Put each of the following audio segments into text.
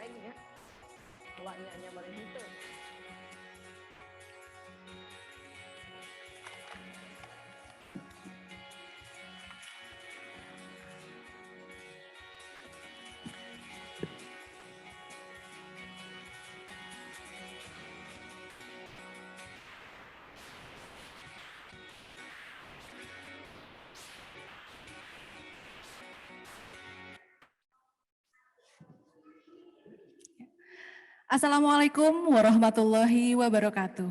tengnya wanyanya bareng henteu. Assalamualaikum warahmatullahi wabarakatuh.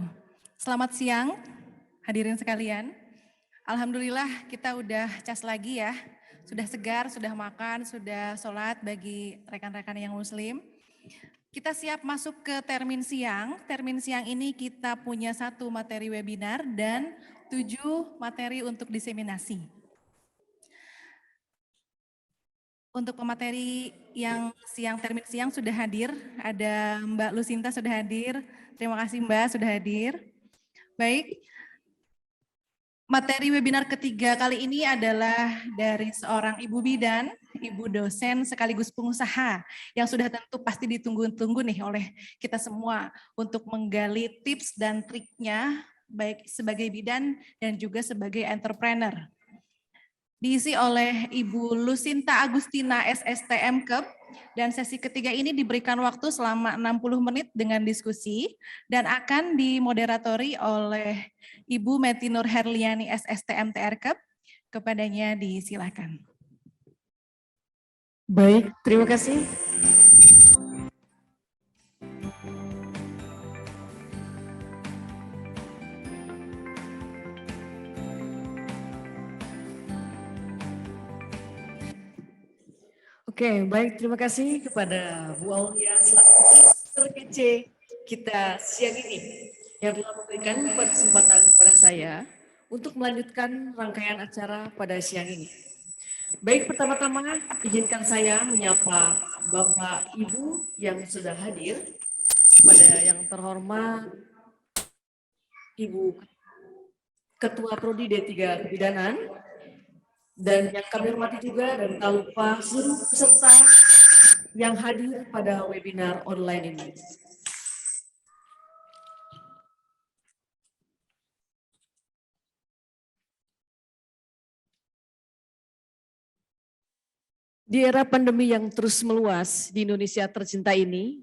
Selamat siang hadirin sekalian. Alhamdulillah kita udah cas lagi ya. Sudah segar, sudah makan, sudah sholat bagi rekan-rekan yang muslim. Kita siap masuk ke termin siang. Termin siang ini kita punya 1 materi webinar dan 7 materi untuk diseminasi. Untuk pemateri yang termin siang sudah hadir, ada Mbak Lucinta sudah hadir. Terima kasih Mbak sudah hadir. Baik, materi webinar ketiga kali ini adalah dari seorang ibu bidan, ibu dosen sekaligus pengusaha yang sudah tentu pasti ditunggu-tunggu nih oleh kita semua untuk menggali tips dan triknya baik sebagai bidan dan juga sebagai entrepreneur. Diisi oleh Ibu Lucinta Agustina SSTM Kep, dan sesi ketiga ini diberikan waktu selama 60 menit dengan diskusi dan akan dimoderatori oleh Ibu Meti Nur Herliani SSTM TR Kep. Kepadanya disilakan. Baik, terima kasih. Oke, baik, terima kasih kepada Bu Aulia selaku terkece kita siang ini yang telah memberikan kesempatan kepada saya untuk melanjutkan rangkaian acara pada siang ini. Baik, pertama-tama izinkan saya menyapa Bapak Ibu yang sudah hadir, kepada yang terhormat Ibu Ketua Prodi D3 Kebidanan, dan yang kami hormati juga dan tak lupa seluruh peserta yang hadir pada webinar online ini. Di era pandemi yang terus meluas di Indonesia tercinta ini,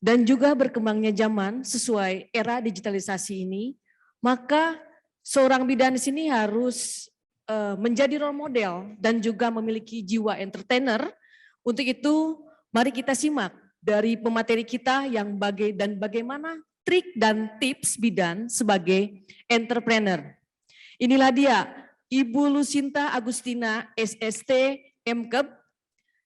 dan juga berkembangnya zaman sesuai era digitalisasi ini, maka seorang bidan di sini harus menjadi role model dan juga memiliki jiwa entertainer. Untuk itu, mari kita simak dari pemateri kita yang bagaimana trik dan tips bidan sebagai entrepreneur. Inilah dia, Ibu Lucinta Agustina SST MKep,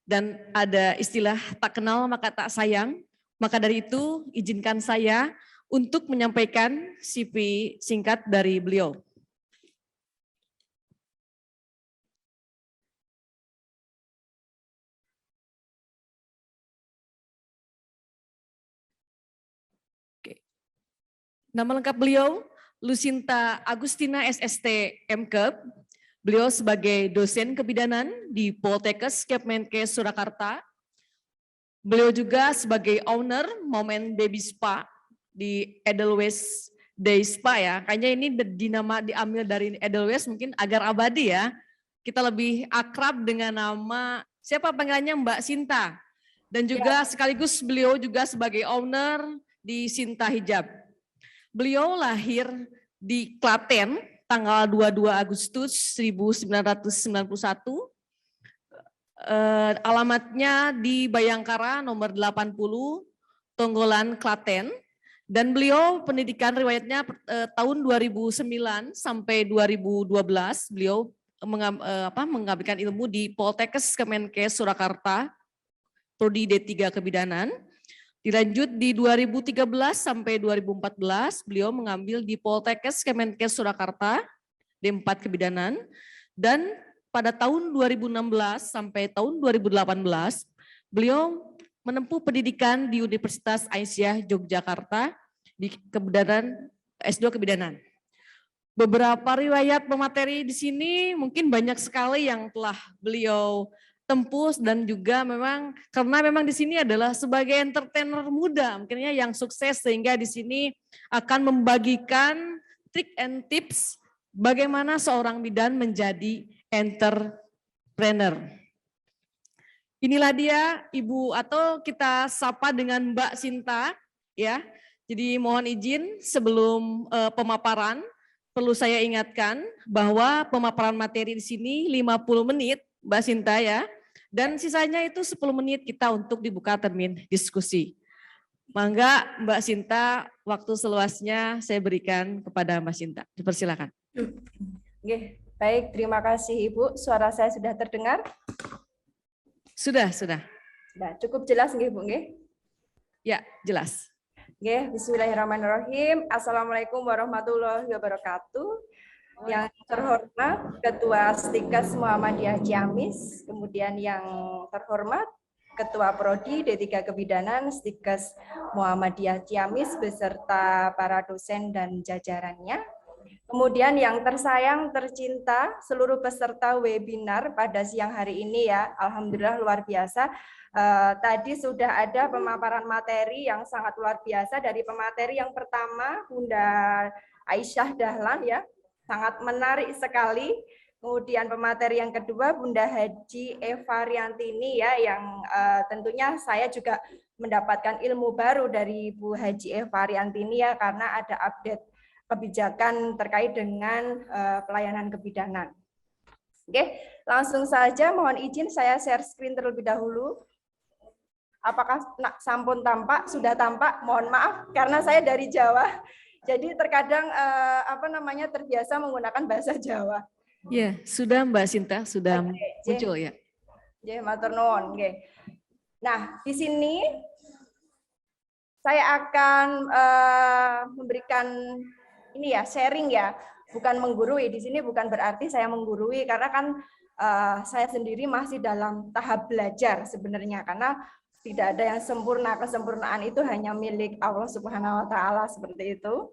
dan ada istilah tak kenal maka tak sayang. Maka dari itu, izinkan saya untuk menyampaikan CV singkat dari beliau. Nama lengkap beliau, Lucinta Agustina SST MKep. Beliau sebagai dosen kebidanan di Poltekkes Kemenkes Surakarta. Beliau juga sebagai owner Mom and Baby Spa di Edelweiss Day Spa ya. Kayaknya ini diambil dari Edelweiss mungkin agar abadi ya. Kita lebih akrab dengan nama, siapa panggilannya Mbak Sinta. Dan juga sekaligus beliau juga sebagai owner di Sinta Hijab. Beliau lahir di Klaten tanggal 22 Agustus 1991. Alamatnya di Bayangkara nomor 80, Tonggolan, Klaten. Dan beliau pendidikan riwayatnya tahun 2009 sampai 2012 beliau mengambilkan ilmu di Poltekkes Kemenkes Surakarta, Prodi D3 Kebidanan. Dilanjut di 2013 sampai 2014 beliau mengambil di Poltekkes Kemenkes Surakarta, D4 Kebidanan, dan pada tahun 2016 sampai tahun 2018 beliau menempuh pendidikan di Universitas Aisyah Yogyakarta di Kebidanan S2 Kebidanan. Beberapa riwayat pemateri di sini mungkin banyak sekali yang telah beliau tempuh dan juga memang karena memang di sini adalah sebagai entertainer muda mungkinnya yang sukses sehingga di sini akan membagikan trik and tips bagaimana seorang bidan menjadi entrepreneur. Inilah dia Ibu atau kita sapa dengan Mbak Sinta ya. Jadi mohon izin sebelum pemaparan perlu saya ingatkan bahwa pemaparan materi di sini 50 menit Mbak Sinta ya. Dan sisanya itu 10 menit kita untuk dibuka termin diskusi. Mangga Mbak Sinta, waktu seluasnya saya berikan kepada Mbak Sinta. Dipersilakan. Oke, baik, terima kasih Ibu. Suara saya sudah terdengar? Sudah. Nah, cukup jelas nggih, Bu nggih? Ya, jelas. Nggih, bismillahirrahmanirrahim. Assalamualaikum warahmatullahi wabarakatuh. Yang terhormat Ketua Stikes Muhammadiyah Ciamis, kemudian yang terhormat Ketua Prodi D3 Kebidanan Stikes Muhammadiyah Ciamis beserta para dosen dan jajarannya. Kemudian yang tersayang, tercinta, seluruh peserta webinar pada siang hari ini ya, alhamdulillah luar biasa. Tadi sudah ada pemaparan materi yang sangat luar biasa dari pemateri yang pertama Bunda Aisyah Dahlan ya, sangat menarik sekali. Kemudian pemateri yang kedua Bunda Haji Eva Riantini ya, yang tentunya saya juga mendapatkan ilmu baru dari Bu Haji Eva Riantini ya, karena ada update kebijakan terkait dengan pelayanan kebidanan. Oke, langsung saja mohon izin saya share screen terlebih dahulu. Apakah sampun tampak? Sudah tampak? Mohon maaf karena saya dari Jawa. Jadi terkadang terbiasa menggunakan bahasa Jawa. Ya, sudah Mbak Sinta, sudah muncul ya. Nggih, matur nuwun, nggih. Nah, di sini saya akan memberikan ini ya, sharing ya, bukan menggurui. Di sini bukan berarti saya menggurui karena kan saya sendiri masih dalam tahap belajar sebenarnya, karena tidak ada yang sempurna, kesempurnaan itu hanya milik Allah Subhanahu wa taala seperti itu.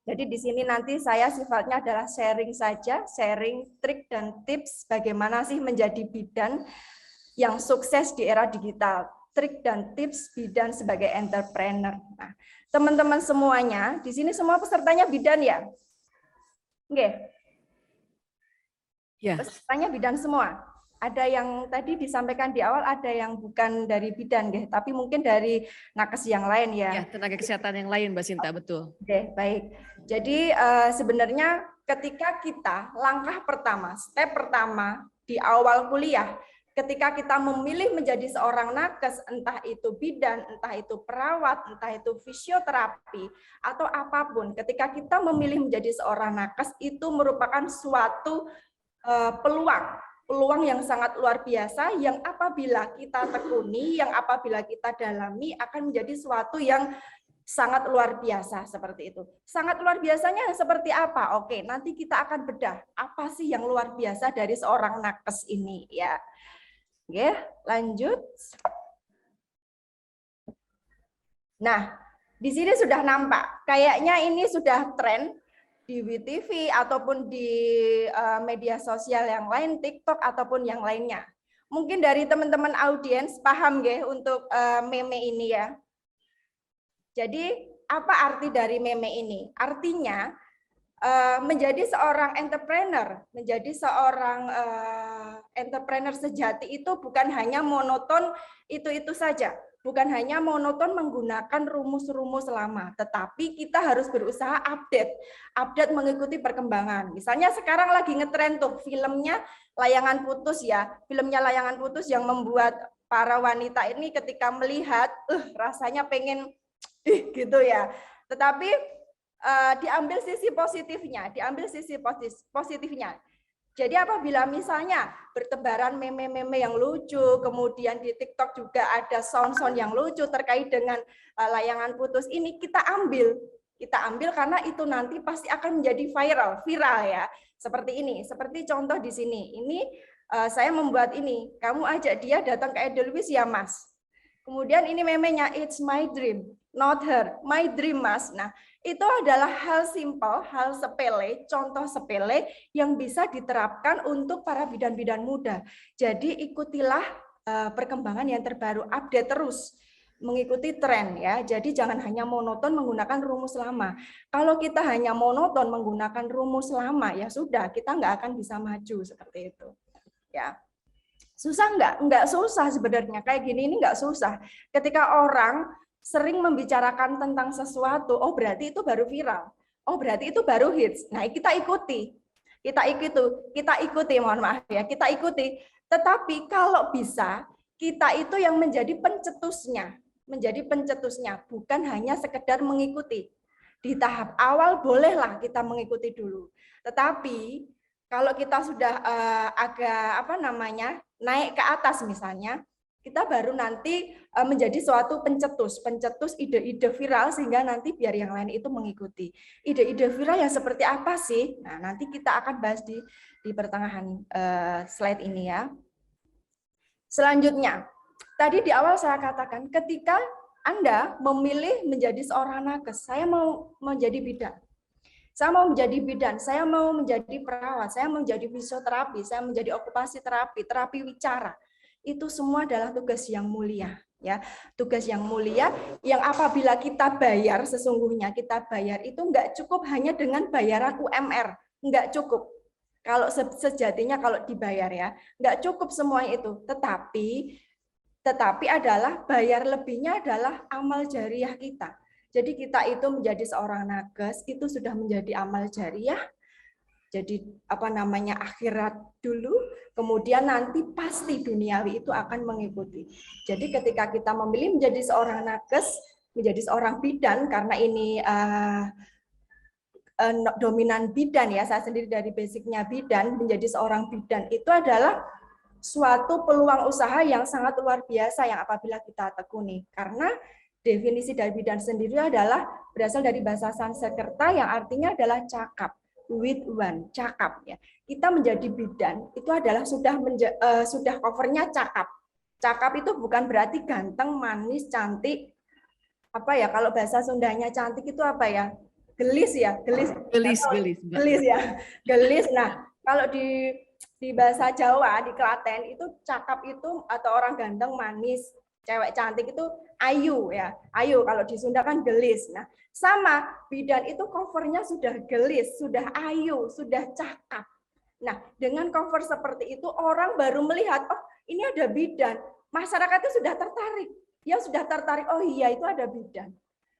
Jadi di sini nanti saya sifatnya adalah sharing saja, sharing trik dan tips bagaimana sih menjadi bidan yang sukses di era digital. Trik dan tips bidan sebagai entrepreneur. Nah, teman-teman semuanya, di sini semua pesertanya bidan ya? Oke. Ya. Pesertanya bidan semua. Ada yang tadi disampaikan di awal, ada yang bukan dari bidan, tapi mungkin dari nakes yang lain ya. Ya, tenaga kesehatan yang lain, Mbak Sinta, betul. Oke, baik. Jadi sebenarnya ketika kita langkah pertama, step pertama di awal kuliah, ketika kita memilih menjadi seorang nakes, entah itu bidan, entah itu perawat, entah itu fisioterapi, atau apapun, ketika kita memilih menjadi seorang nakes, itu merupakan suatu peluang yang sangat luar biasa, yang apabila kita tekuni, yang apabila kita dalami, akan menjadi suatu yang sangat luar biasa seperti itu. Sangat luar biasanya seperti apa? Oke, nanti kita akan bedah apa sih yang luar biasa dari seorang nakes ini ya. Oke, lanjut. Nah, di sini sudah nampak. Kayaknya ini sudah tren di WTV ataupun di media sosial yang lain, TikTok ataupun yang lainnya. Mungkin dari teman-teman audiens paham nggih untuk meme ini ya. Jadi apa arti dari meme ini? Artinya menjadi seorang entrepreneur, menjadi seorang entrepreneur sejati itu bukan hanya monoton itu saja, bukan hanya monoton menggunakan rumus-rumus lama, tetapi kita harus berusaha update mengikuti perkembangan. Misalnya sekarang lagi ngetren tuh filmnya Layangan Putus ya, filmnya Layangan Putus yang membuat para wanita ini ketika melihat, rasanya pengen gitu ya. Tetapi diambil sisi positifnya, Jadi apabila misalnya bertebaran meme-meme yang lucu, kemudian di TikTok juga ada sound-sound yang lucu terkait dengan Layangan Putus ini, kita ambil karena itu nanti pasti akan menjadi viral ya. Seperti ini, seperti contoh di sini. Ini saya membuat ini, kamu ajak dia datang ke Edelweiss ya Mas. Kemudian ini memenya, it's my dream, not her, my dream Mas. Nah, Itu adalah hal simpel, hal sepele, contoh sepele yang bisa diterapkan untuk para bidan-bidan muda. Jadi ikutilah perkembangan yang terbaru, update terus, mengikuti tren ya. Jadi jangan hanya monoton menggunakan rumus lama. Kalau kita hanya monoton menggunakan rumus lama, ya sudah, kita nggak akan bisa maju seperti itu. Ya. Susah nggak? Nggak susah sebenarnya. Kayak gini ini nggak susah. Ketika orang sering membicarakan tentang sesuatu, oh berarti itu baru viral. Oh berarti itu baru hits. Nah, kita ikuti. Kita ikuti, mohon maaf ya, kita ikuti. Tetapi kalau bisa, kita itu yang menjadi pencetusnya, bukan hanya sekedar mengikuti. Di tahap awal bolehlah kita mengikuti dulu. Tetapi kalau kita sudah agak naik ke atas misalnya, kita baru nanti menjadi suatu pencetus ide-ide viral sehingga nanti biar yang lain itu mengikuti. Ide-ide viral yang seperti apa sih? Nah, nanti kita akan bahas di pertengahan slide ini ya. Selanjutnya, tadi di awal saya katakan ketika Anda memilih menjadi seorang nakes, saya mau menjadi bidan. Saya mau menjadi bidan, saya mau menjadi perawat, saya mau menjadi fisioterapi, saya menjadi okupasi terapi, terapi wicara. Itu semua adalah tugas yang mulia, ya. Tugas yang mulia yang apabila kita bayar, sesungguhnya kita bayar itu enggak cukup hanya dengan bayaran UMR, enggak cukup. Kalau sejatinya kalau dibayar ya, enggak cukup semua itu. Tetapi adalah bayar lebihnya adalah amal jariah kita. Jadi kita itu menjadi seorang nakes itu sudah menjadi amal jariah. Jadi akhirat dulu, kemudian nanti pasti duniawi itu akan mengikuti. Jadi ketika kita memilih menjadi seorang nakes, menjadi seorang bidan, karena ini dominan bidan ya, saya sendiri dari basicnya bidan, menjadi seorang bidan itu adalah suatu peluang usaha yang sangat luar biasa yang apabila kita tekuni. Karena definisi dari bidan sendiri adalah berasal dari bahasa Sanskerta yang artinya adalah cakap. With one, cakap ya. Kita menjadi bidan itu adalah sudah covernya cakap. Cakap itu bukan berarti ganteng, manis, cantik. Apa ya kalau bahasa Sundanya cantik itu apa ya? Gelis ya, gelis ya, gelis. Nah, kalau di bahasa Jawa, di Klaten itu cakap itu atau orang ganteng, manis, cewek cantik itu ayu ya. Ayu kalau di Sunda kan gelis. Nah, sama bidan itu covernya sudah gelis, sudah ayu, sudah cakap. Nah, dengan cover seperti itu orang baru melihat, oh ini ada bidan. Masyarakatnya sudah tertarik. Ya sudah tertarik, oh iya itu ada bidan.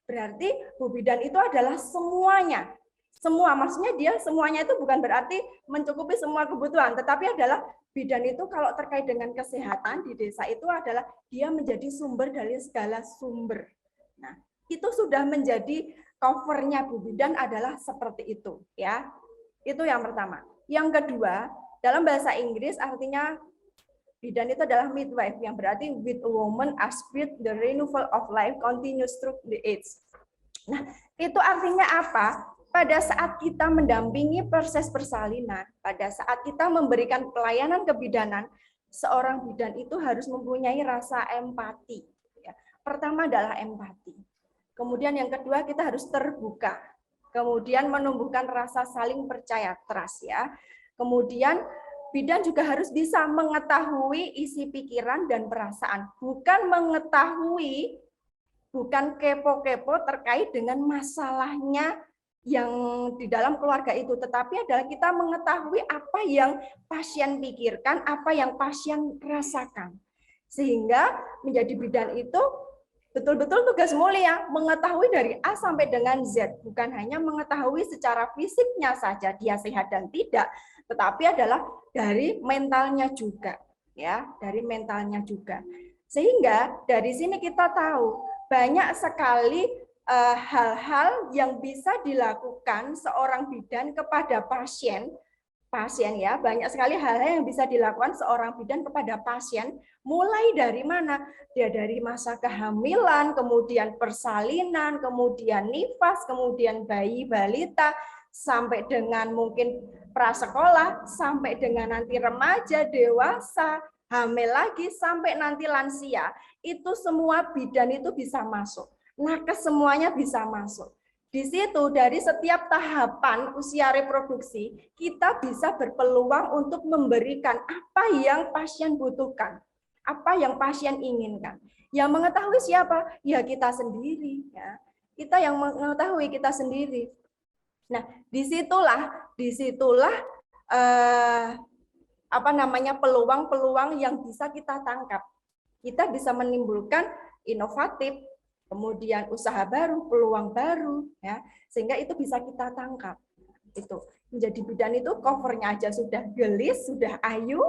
Berarti Bu Bidan itu adalah semuanya. Semua, maksudnya dia semuanya itu bukan berarti mencukupi semua kebutuhan, tetapi adalah bidan itu kalau terkait dengan kesehatan di desa itu adalah dia menjadi sumber dari segala sumber. Nah, itu sudah menjadi covernya Bu Bidan adalah seperti itu ya. Itu yang pertama. Yang kedua, dalam bahasa Inggris artinya bidan itu adalah midwife yang berarti with a woman aspire the renewal of life continues through the age. Nah, itu artinya apa? Pada saat kita mendampingi proses persalinan, pada saat kita memberikan pelayanan kebidanan, seorang bidan itu harus mempunyai rasa empati. Pertama adalah empati. Kemudian yang kedua kita harus terbuka. Kemudian menumbuhkan rasa saling percaya, trust ya. Kemudian bidan juga harus bisa mengetahui isi pikiran dan perasaan, bukan mengetahui, bukan kepo-kepo terkait dengan masalahnya yang di dalam keluarga itu, tetapi adalah kita mengetahui apa yang pasien pikirkan, apa yang pasien rasakan. Sehingga menjadi bidan itu betul-betul tugas mulia, mengetahui dari A sampai dengan Z, bukan hanya mengetahui secara fisiknya saja dia sehat dan tidak, tetapi adalah dari mentalnya juga, ya, dari mentalnya juga. Sehingga dari sini kita tahu banyak sekali hal-hal yang bisa dilakukan seorang bidan kepada pasien ya, banyak sekali hal-hal yang bisa dilakukan seorang bidan kepada pasien, mulai dari mana? Dia dari masa kehamilan, kemudian persalinan, kemudian nifas, kemudian bayi balita, sampai dengan mungkin prasekolah, sampai dengan nanti remaja, dewasa, hamil lagi, sampai nanti lansia. Itu semua bidan itu bisa masuk. Nakes semuanya bisa masuk. Di situ dari setiap tahapan usia reproduksi, kita bisa berpeluang untuk memberikan apa yang pasien butuhkan, apa yang pasien inginkan. Yang mengetahui siapa? Ya kita sendiri. Ya. Kita yang mengetahui kita sendiri. Nah, disitulah peluang-peluang yang bisa kita tangkap. Kita bisa menimbulkan inovatif, kemudian usaha baru, peluang baru, ya, sehingga itu bisa kita tangkap. Itu menjadi bidan itu covernya aja sudah gelis, sudah ayu,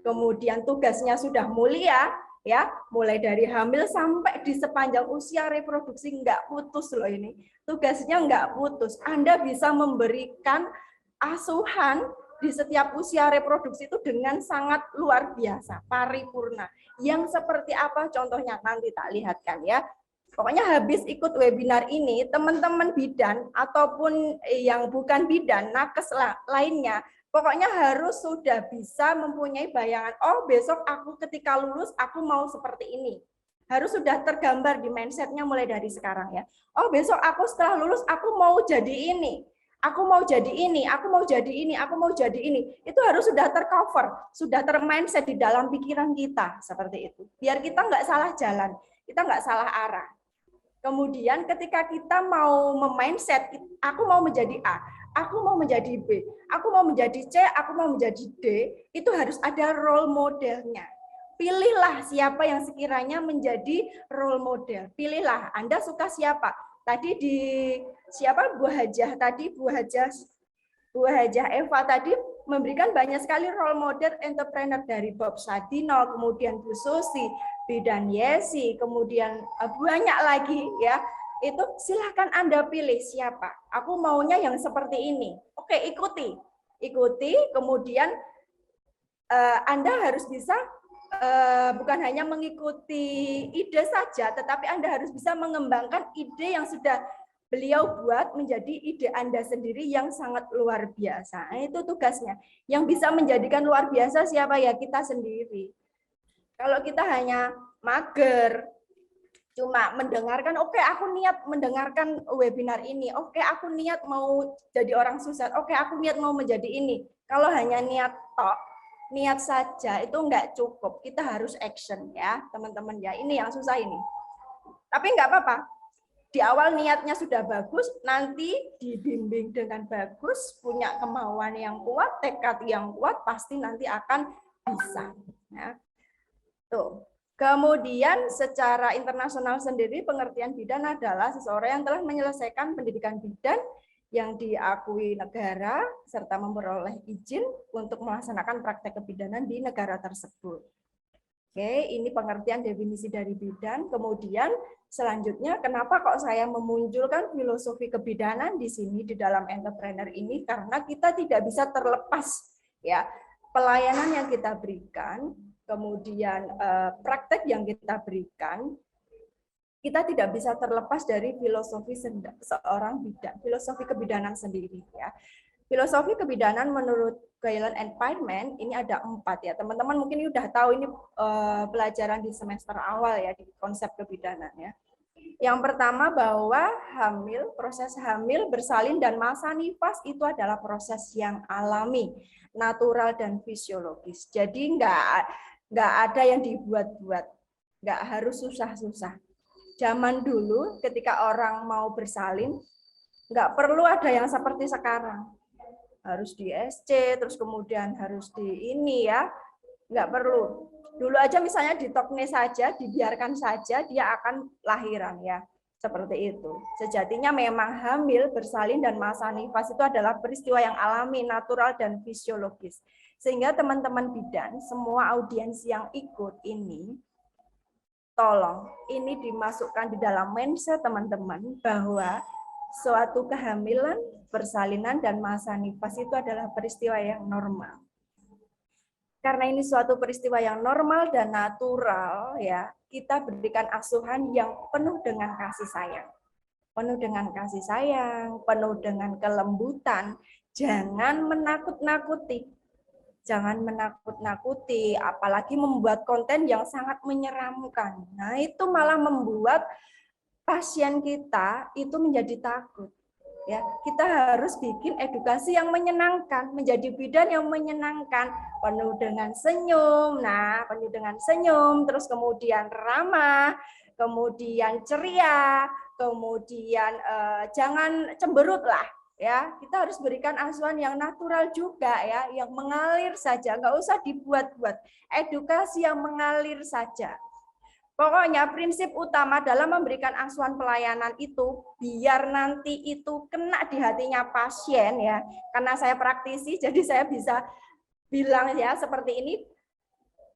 kemudian tugasnya sudah mulia, ya, mulai dari hamil sampai di sepanjang usia reproduksi nggak putus loh ini, tugasnya nggak putus. Anda bisa memberikan asuhan di setiap usia reproduksi itu dengan sangat luar biasa, paripurna. Yang seperti apa contohnya nanti tak lihatkan ya. Pokoknya habis ikut webinar ini, teman-teman bidan ataupun yang bukan bidan, nakes lainnya, pokoknya harus sudah bisa mempunyai bayangan, oh besok aku ketika lulus aku mau seperti ini. Harus sudah tergambar di mindsetnya mulai dari sekarang ya. Oh besok aku setelah lulus aku mau jadi ini. Aku mau jadi ini, aku mau jadi ini, aku mau jadi ini. Itu harus sudah tercover, sudah termindset di dalam pikiran kita seperti itu. Biar kita nggak salah jalan, kita nggak salah arah. Kemudian ketika kita mau memindset, aku mau menjadi A, aku mau menjadi B, aku mau menjadi C, aku mau menjadi D, itu harus ada role modelnya. Pilihlah siapa yang sekiranya menjadi role model. Pilihlah, Anda suka siapa? Tadi di siapa Bu Hajah tadi, Bu Hajah Eva tadi memberikan banyak sekali role model entrepreneur dari Bob Sadino, kemudian Bu Susi, Bidan Yesi, kemudian banyak lagi ya. Itu silahkan Anda pilih siapa. Aku maunya yang seperti ini. Oke, ikuti. Kemudian Anda harus bisa bukan hanya mengikuti ide saja, tetapi Anda harus bisa mengembangkan ide yang sudah beliau buat menjadi ide Anda sendiri yang sangat luar biasa. Nah, itu tugasnya. Yang bisa menjadikan luar biasa siapa ya? Kita sendiri. Kalau kita hanya mager, cuma mendengarkan, oke, aku niat mendengarkan webinar ini, oke, aku niat mau jadi orang sukses, oke, aku niat mau menjadi ini. Kalau hanya niat niat saja itu enggak cukup. Kita harus action ya, teman-teman ya. Ini yang susah ini. Tapi enggak apa-apa. Di awal niatnya sudah bagus, nanti dibimbing dengan bagus, punya kemauan yang kuat, tekad yang kuat, pasti nanti akan bisa. Ya. Tuh. Kemudian secara internasional sendiri pengertian bidan adalah seseorang yang telah menyelesaikan pendidikan bidan yang diakui negara serta memperoleh izin untuk melaksanakan praktek kebidanan di negara tersebut. Oke, ini pengertian definisi dari bidan. Kemudian selanjutnya, kenapa kok saya memunculkan filosofi kebidanan di sini di dalam entrepreneur ini? Karena kita tidak bisa terlepas ya pelayanan yang kita berikan, kemudian praktek yang kita berikan, kita tidak bisa terlepas dari filosofi seorang bidan, filosofi kebidanan sendiri ya. Filosofi kebidanan menurut Galen and Feynman ini ada 4 ya. Teman-teman mungkin udah tahu ini pelajaran di semester awal ya di konsep kebidanan ya. Yang pertama bahwa proses hamil, bersalin dan masa nifas itu adalah proses yang alami, natural dan fisiologis. Jadi nggak ada yang dibuat-buat, nggak harus susah-susah. Zaman dulu ketika orang mau bersalin, nggak perlu ada yang seperti sekarang. Harus di SC, terus kemudian harus di ini ya, nggak perlu. Dulu aja misalnya di Tokne saja, dibiarkan saja, dia akan lahiran ya, seperti itu. Sejatinya memang hamil, bersalin, dan masa nifas itu adalah peristiwa yang alami, natural, dan fisiologis. Sehingga teman-teman bidan, semua audiens yang ikut ini, tolong ini dimasukkan di dalam mindset teman-teman bahwa suatu kehamilan, persalinan, dan masa nifas itu adalah peristiwa yang normal. Karena ini suatu peristiwa yang normal dan natural, ya, kita berikan asuhan yang penuh dengan kasih sayang. Penuh dengan kasih sayang, penuh dengan kelembutan. Jangan menakut-nakuti. Jangan menakut-nakuti, apalagi membuat konten yang sangat menyeramkan. Nah, itu malah membuat pasien kita itu menjadi takut. Ya, kita harus bikin edukasi yang menyenangkan, menjadi bidan yang menyenangkan, penuh dengan senyum. Nah, penuh dengan senyum, terus kemudian ramah, kemudian ceria, kemudian jangan cemberut lah. Ya, kita harus berikan asuhan yang natural juga ya, yang mengalir saja, nggak usah dibuat-buat. Edukasi yang mengalir saja. Pokoknya prinsip utama dalam memberikan asuhan pelayanan itu biar nanti itu kena di hatinya pasien ya. Karena saya praktisi jadi saya bisa bilang ya seperti ini.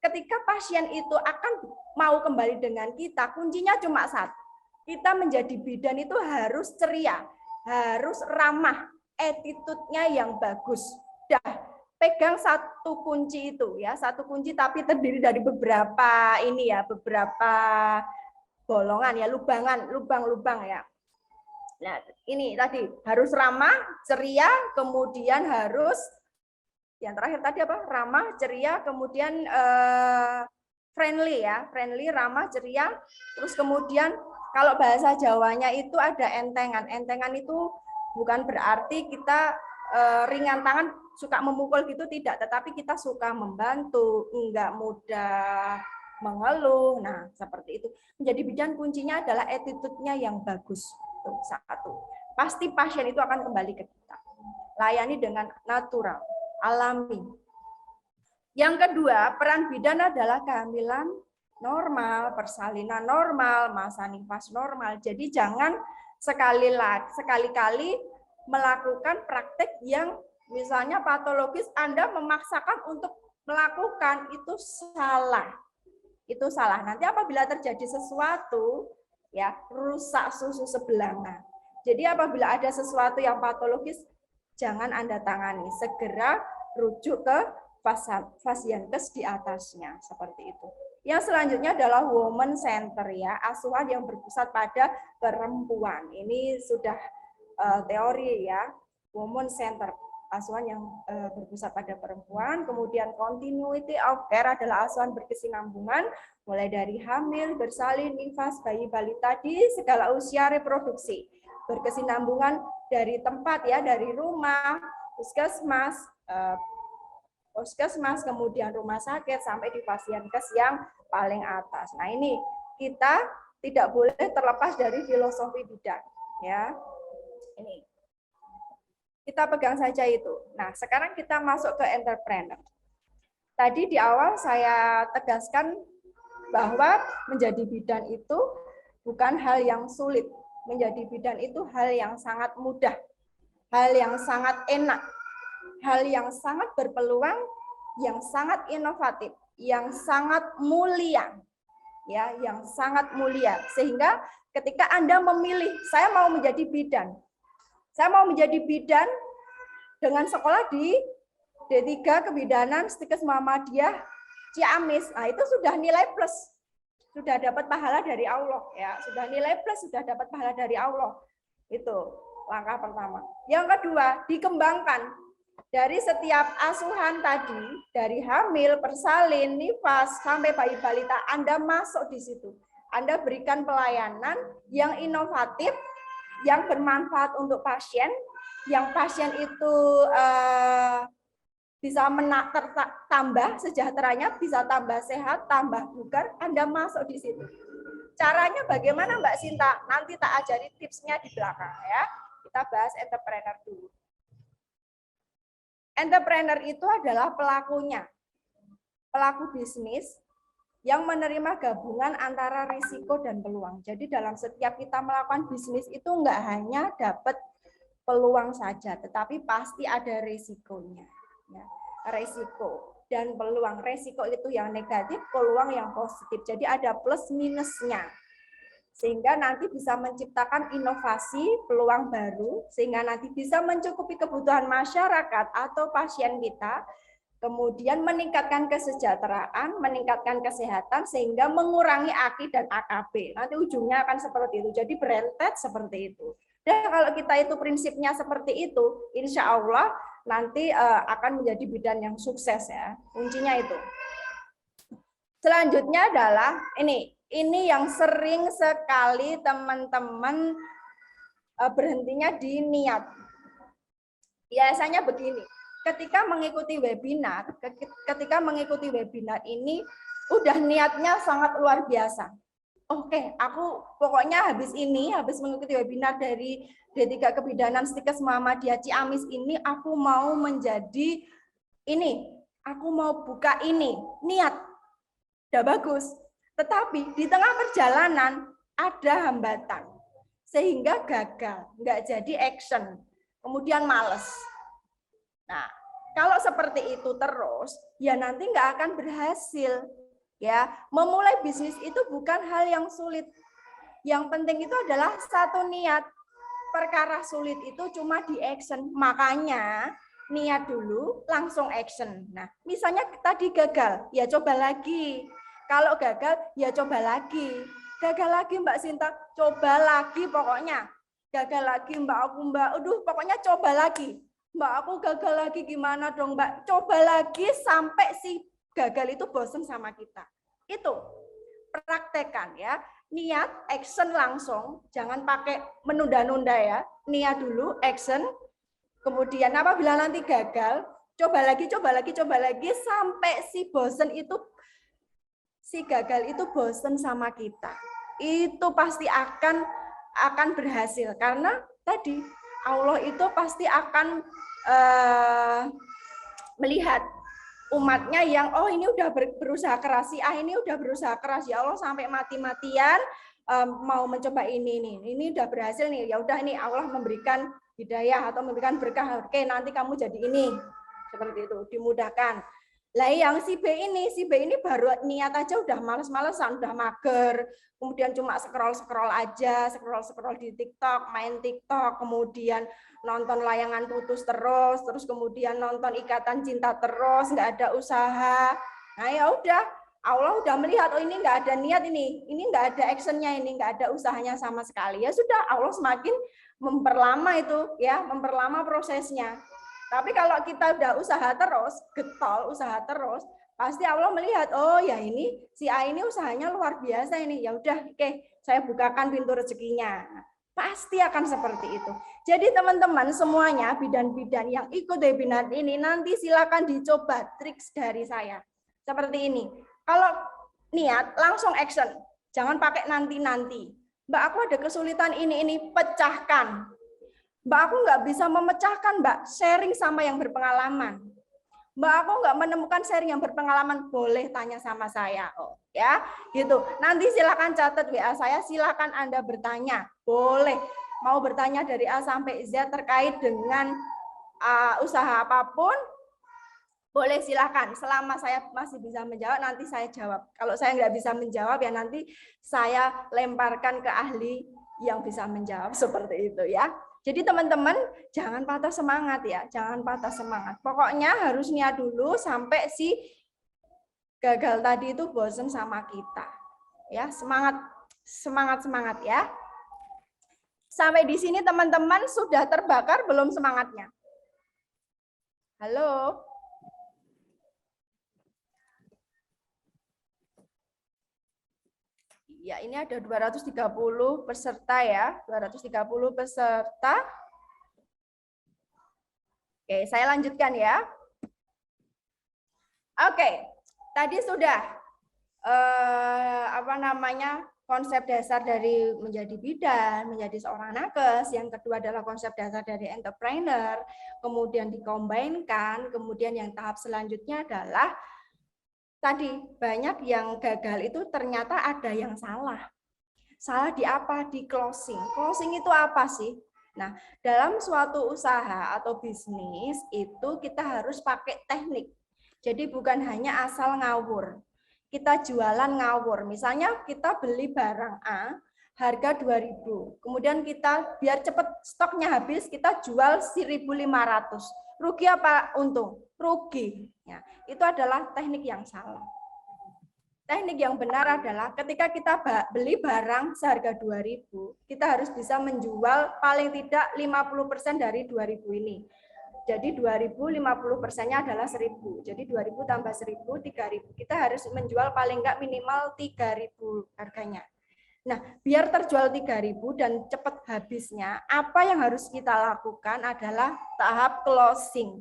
Ketika pasien itu akan mau kembali dengan kita, kuncinya cuma satu. Kita menjadi bidan itu harus ceria, harus ramah, attitude-nya yang bagus. Dah, pegang satu kunci itu ya, satu kunci tapi terdiri dari beberapa ini ya, beberapa bolongan ya, lubang-lubang ya. Nah, ini tadi harus ramah, ceria, kemudian harus yang terakhir tadi apa? Ramah, ceria, kemudian friendly ya, friendly, ramah, ceria. Terus kemudian kalau bahasa Jawanya itu ada entengan. Entengan itu bukan berarti kita ringan tangan suka memukul gitu tidak, tetapi kita suka membantu, enggak mudah mengeluh. Nah, seperti itu. Menjadi bidan kuncinya adalah attitude-nya yang bagus. Tuh, satu. Pasti pasien itu akan kembali ke kita. Layani dengan natural, alami. Yang kedua, peran bidan adalah kehamilan normal, persalinan normal, masa nifas normal. Jadi jangan sekali-kali melakukan praktek yang misalnya patologis Anda memaksakan untuk melakukan, itu salah. Itu salah. Nanti apabila terjadi sesuatu, ya rusak susu sebelanga. Jadi apabila ada sesuatu yang patologis, jangan Anda tangani. Segera rujuk ke Fasiankes di atasnya, seperti itu. Yang selanjutnya adalah woman center ya, asuhan yang berpusat pada perempuan. Ini sudah teori ya, woman center, asuhan yang berpusat pada perempuan. Kemudian continuity of care adalah asuhan berkesinambungan mulai dari hamil, bersalin, nifas, bayi balita di segala usia reproduksi. Berkesinambungan dari tempat ya, dari rumah, puskesmas, kemudian rumah sakit sampai di Fasiankes yang paling atas. Nah, ini kita tidak boleh terlepas dari filosofi bidan ya. Ini kita pegang saja itu. Nah, sekarang kita masuk ke entrepreneur. Tadi di awal saya tegaskan bahwa menjadi bidan itu bukan hal yang sulit. Menjadi bidan itu hal yang sangat mudah, hal yang sangat enak, hal yang sangat berpeluang, yang sangat inovatif, yang sangat mulia. Ya, yang sangat mulia. Sehingga ketika Anda memilih, saya mau menjadi bidan. Saya mau menjadi bidan dengan sekolah di D3 Kebidanan Stikes Muhammadiyah Ciamis. Nah, itu sudah nilai plus. Sudah dapat pahala dari Allah ya. Sudah nilai plus, sudah dapat pahala dari Allah. Itu langkah pertama. Yang kedua, dikembangkan dari setiap asuhan tadi, dari hamil, persalin, nifas sampai bayi balita, Anda masuk di situ. Anda berikan pelayanan yang inovatif, yang bermanfaat untuk pasien, yang pasien itu bisa tambah sejahteranya, bisa tambah sehat, tambah bugar, Anda masuk di situ. Caranya bagaimana Mbak Sinta? Nanti tak ajari tipsnya di belakang ya. Kita bahas entrepreneur dulu. Entrepreneur itu adalah pelakunya, pelaku bisnis yang menerima gabungan antara risiko dan peluang. Jadi dalam setiap kita melakukan bisnis itu enggak hanya dapat peluang saja, tetapi pasti ada risikonya. Ya, risiko dan peluang. Risiko itu yang negatif, peluang yang positif. Jadi ada plus minusnya. Sehingga nanti bisa menciptakan inovasi, peluang baru, sehingga nanti bisa mencukupi kebutuhan masyarakat atau pasien kita, kemudian meningkatkan kesejahteraan, meningkatkan kesehatan, sehingga mengurangi AKI dan AKB. Nanti ujungnya akan seperti itu. Jadi berentet seperti itu. Dan kalau kita itu prinsipnya seperti itu, insya Allah nanti akan menjadi bidan yang sukses ya. Kuncinya itu. Selanjutnya adalah ini yang sering sekali teman-teman berhentinya di niat. Biasanya begini, ketika mengikuti webinar ini udah niatnya sangat luar biasa. Oke, aku pokoknya habis mengikuti webinar dari D3 Kebidanan Stikes Muhammadiyah Ciamis ini, aku mau menjadi ini, aku mau buka ini, niat, udah bagus. Tetapi di tengah perjalanan ada hambatan, sehingga gagal, nggak jadi action, kemudian males. Nah, kalau seperti itu terus, ya nanti nggak akan berhasil. Ya, memulai bisnis itu bukan hal yang sulit. Yang penting itu adalah satu niat. Perkara sulit itu cuma di action. Makanya niat dulu, langsung action. Nah, misalnya tadi gagal, ya coba lagi. Kalau gagal, ya coba lagi. Gagal lagi Mbak Sinta, coba lagi pokoknya. Gagal lagi Mbak, pokoknya coba lagi. Mbak, aku gagal lagi gimana dong Mbak? Coba lagi sampai si gagal itu bosen sama kita. Itu praktekan ya. Niat, action langsung, jangan pakai menunda-nunda ya. Niat dulu, action. Kemudian apabila nanti gagal, coba lagi sampai si bosen itu, si gagal itu bosen sama kita. Itu pasti akan berhasil karena tadi Allah itu pasti akan melihat umatnya yang ini udah berusaha keras, ini udah berusaha keras, ya Allah sampai mati-matian mau mencoba ini udah berhasil nih, ya udah nih Allah memberikan hidayah atau memberikan berkah, oke nanti kamu jadi ini, seperti itu dimudahkan. Lah yang si B ini baru niat aja udah males-malesan, udah mager, kemudian cuma scroll aja, scroll di TikTok, main TikTok, kemudian nonton layangan putus terus kemudian nonton Ikatan Cinta terus, nggak ada usaha. Nah ya udah, Allah udah melihat, oh ini nggak ada niat ini nggak ada actionnya, ini nggak ada usahanya sama sekali. Ya sudah, Allah semakin memperlama itu, ya memperlama prosesnya. Tapi kalau kita udah usaha terus, getol, usaha terus, pasti Allah melihat, oh ya ini si A ini usahanya luar biasa ini. Ya udah, oke, saya bukakan pintu rezekinya. Pasti akan seperti itu. Jadi teman-teman semuanya, bidan-bidan yang ikut webinar ini, nanti silakan dicoba triks dari saya. Seperti ini. Kalau niat, langsung action. Jangan pakai nanti-nanti. Mbak, aku ada kesulitan ini, pecahkan. Mbak, aku nggak bisa memecahkan, Mbak. Sharing sama yang berpengalaman. Mbak, aku nggak menemukan sharing yang berpengalaman. Boleh tanya sama saya, ya, gitu. Nanti silakan catat WA saya. Silakan Anda bertanya. Boleh. Mau bertanya dari A sampai Z terkait dengan usaha apapun. Boleh, silakan. Selama saya masih bisa menjawab, nanti saya jawab. Kalau saya nggak bisa menjawab, ya nanti saya lemparkan ke ahli yang bisa menjawab seperti itu, ya. Jadi teman-teman jangan patah semangat ya, jangan patah semangat. Pokoknya harus niat dulu sampai si gagal tadi itu bosen sama kita. Ya, semangat ya. Sampai di sini teman-teman sudah terbakar belum semangatnya? Halo? Ya, ini ada 230 peserta ya, 230 peserta. Oke, saya lanjutkan ya. Oke, tadi sudah konsep dasar dari menjadi bidan, menjadi seorang nakes. Yang kedua adalah konsep dasar dari entrepreneur, kemudian dikombinkan, kemudian yang tahap selanjutnya adalah tadi banyak yang gagal itu ternyata ada yang salah. Salah di apa? Di closing. Closing itu apa sih? Nah, dalam suatu usaha atau bisnis itu kita harus pakai teknik. Jadi bukan hanya asal ngawur. Kita jualan ngawur. Misalnya kita beli barang A, harga 2.000. Kemudian kita biar cepat stoknya habis, kita jual 1.500. Rugi apa untung? Rugi. Ya, itu adalah teknik yang salah. Teknik yang benar adalah ketika kita beli barang seharga 2.000, kita harus bisa menjual paling tidak 50% dari 2.000 ini. Jadi 2.000 50%-nya adalah 1.000. Jadi 2.000 tambah 1.000 3.000. Kita harus menjual paling enggak minimal 3.000 harganya. Nah, biar terjual 3.000 dan cepat habisnya, apa yang harus kita lakukan adalah tahap closing.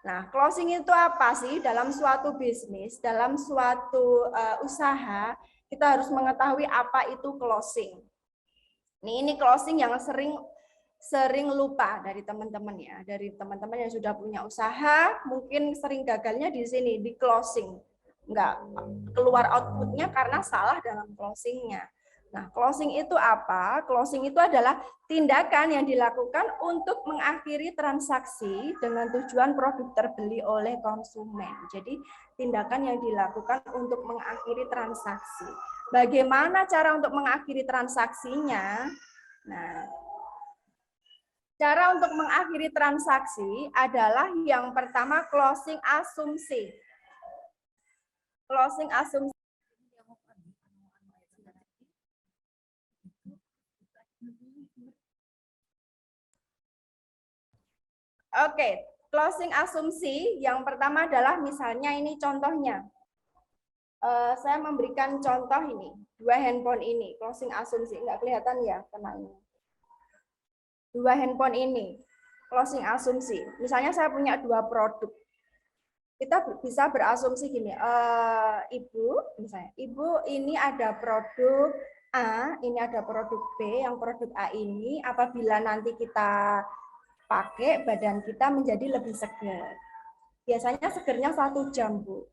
Nah, closing itu apa sih? Dalam suatu bisnis, dalam suatu usaha, kita harus mengetahui apa itu closing. Ini closing yang sering lupa dari teman-teman ya, dari teman-teman yang sudah punya usaha, mungkin sering gagalnya di sini, di closing. Enggak keluar outputnya karena salah dalam closingnya. Nah, closing itu apa? Closing itu adalah tindakan yang dilakukan untuk mengakhiri transaksi dengan tujuan produk terbeli oleh konsumen. Jadi, tindakan yang dilakukan untuk mengakhiri transaksi. Bagaimana cara untuk mengakhiri transaksinya? Nah, cara untuk mengakhiri transaksi adalah yang pertama closing asumsi. Closing asumsi. Oke, closing asumsi yang pertama adalah misalnya ini contohnya. Saya memberikan contoh ini, 2 handphone ini, closing asumsi, enggak kelihatan ya teman-teman. 2 handphone ini, closing asumsi. Misalnya saya punya 2 produk. Kita bisa berasumsi gini, Ibu, misalnya, Ibu ini ada produk A, ini ada produk B, yang produk A ini apabila nanti kita pakai, badan kita menjadi lebih segar. Biasanya segernya 1 jam, Bu.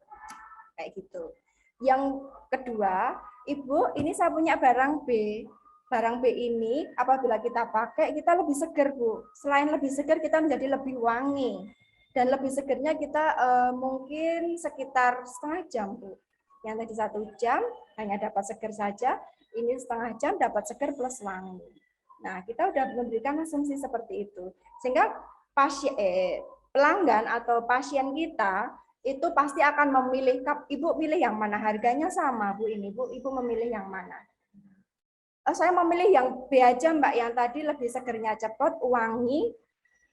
Kayak gitu. Yang kedua, Ibu, ini saya punya barang B. Barang B ini apabila kita pakai, kita lebih segar, Bu. Selain lebih segar, kita menjadi lebih wangi. Dan lebih segernya kita mungkin sekitar setengah jam, Bu. Yang tadi 1 jam hanya dapat seger saja, ini setengah jam dapat seger plus wangi. Nah, kita udah memberikan asumsi seperti itu. Sehingga pelanggan atau pasien kita itu pasti akan memilih, Ibu pilih yang mana? Harganya sama, Bu, ini. Bu, Ibu memilih yang mana? Saya memilih yang B aja, Mbak, yang tadi lebih segernya cepat, wangi,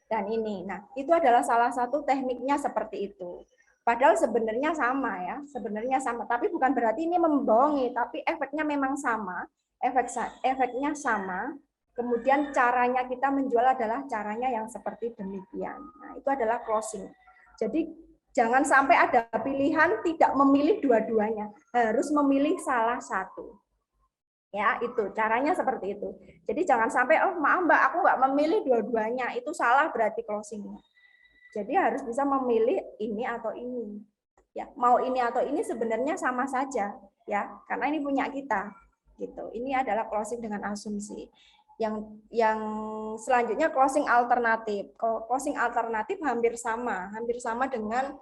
dan ini. Nah, itu adalah salah satu tekniknya seperti itu. Padahal sebenarnya sama ya, sebenarnya sama. Tapi bukan berarti ini membohongi, tapi efeknya memang sama. Efeknya sama. Kemudian caranya kita menjual adalah caranya yang seperti demikian. Nah, itu adalah closing. Jadi jangan sampai ada pilihan tidak memilih dua-duanya, harus memilih salah satu. Ya, itu caranya seperti itu. Jadi jangan sampai, oh maaf Mbak, aku nggak memilih dua-duanya, itu salah berarti closingnya. Jadi harus bisa memilih ini atau ini. Ya, mau ini atau ini sebenarnya sama saja, ya, karena ini punya kita. Gitu. Ini adalah closing dengan asumsi. Yang selanjutnya closing alternatif. Closing alternatif hampir sama dengan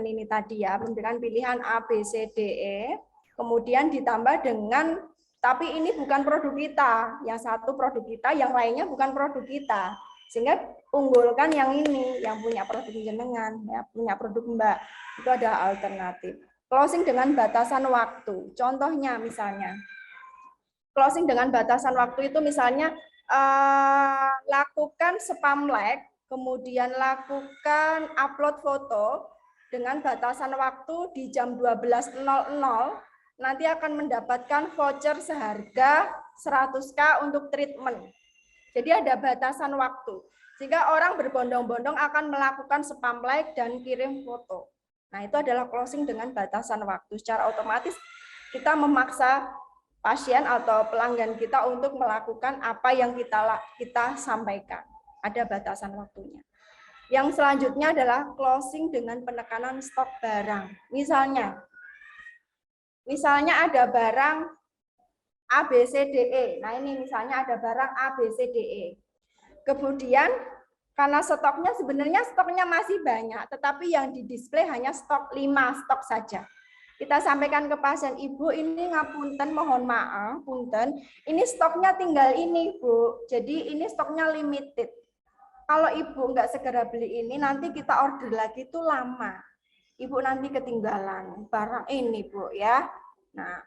ini tadi ya, memberikan pilihan A, B, C, D, E, kemudian ditambah dengan tapi ini bukan produk kita, yang satu produk kita, yang lainnya bukan produk kita. Sehingga unggulkan yang ini, yang punya produk jenengan, ya, punya produk Mbak. Itu ada alternatif. Closing dengan batasan waktu. Contohnya misalnya closing dengan batasan waktu itu misalnya lakukan spam like, kemudian lakukan upload foto dengan batasan waktu di jam 12.00, nanti akan mendapatkan voucher seharga 100.000 untuk treatment. Jadi ada batasan waktu, sehingga orang berbondong-bondong akan melakukan spam like dan kirim foto. Nah, itu adalah closing dengan batasan waktu. Secara otomatis kita memaksa pasien atau pelanggan kita untuk melakukan apa yang kita sampaikan. Ada batasan waktunya. Yang selanjutnya adalah closing dengan penekanan stok barang. Misalnya ada barang A, B, C, D, E. Nah, ini misalnya ada barang A, B, C, D, E. Kemudian karena stoknya masih banyak, tetapi yang di-display hanya stok 5 stok saja. Kita sampaikan ke pasien, Ibu ini ngapunten, mohon maaf, punten, ini stoknya tinggal ini, Bu. Jadi ini stoknya limited. Kalau Ibu nggak segera beli ini, nanti kita order lagi itu lama. Ibu nanti ketinggalan barang ini, Bu, ya. Nah,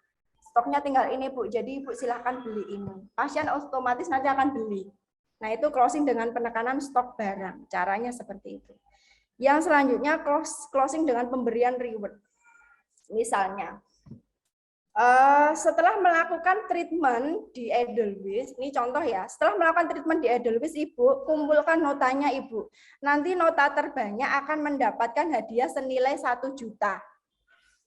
stoknya tinggal ini, Bu. Jadi Ibu silahkan beli ini. Pasien otomatis nanti akan beli. Nah, itu closing dengan penekanan stok barang. Caranya seperti itu. Yang selanjutnya closing dengan pemberian reward. Misalnya, Setelah melakukan treatment di Edelweiss, ini contoh ya, setelah melakukan treatment di Edelweiss, Ibu kumpulkan notanya Ibu. Nanti nota terbanyak akan mendapatkan hadiah senilai 1 juta.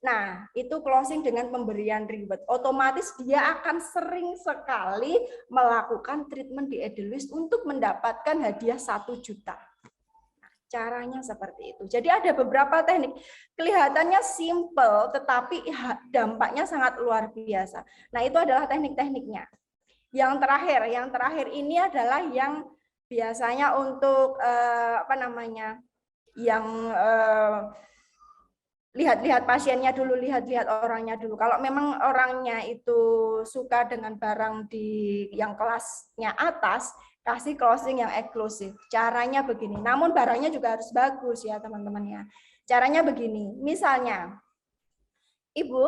Nah, itu closing dengan pemberian reward. Otomatis dia akan sering sekali melakukan treatment di Edelweiss untuk mendapatkan hadiah 1 juta. Caranya seperti itu. Jadi ada beberapa teknik. Kelihatannya simple, tetapi dampaknya sangat luar biasa. Nah, itu adalah teknik-tekniknya. Yang terakhir ini adalah yang biasanya untuk yang lihat-lihat pasiennya dulu, lihat-lihat orangnya dulu. Kalau memang orangnya itu suka dengan barang yang kelasnya atas, kasih closing yang eksklusif. Caranya begini, namun barangnya juga harus bagus ya teman-teman ya. Caranya begini, misalnya, Ibu,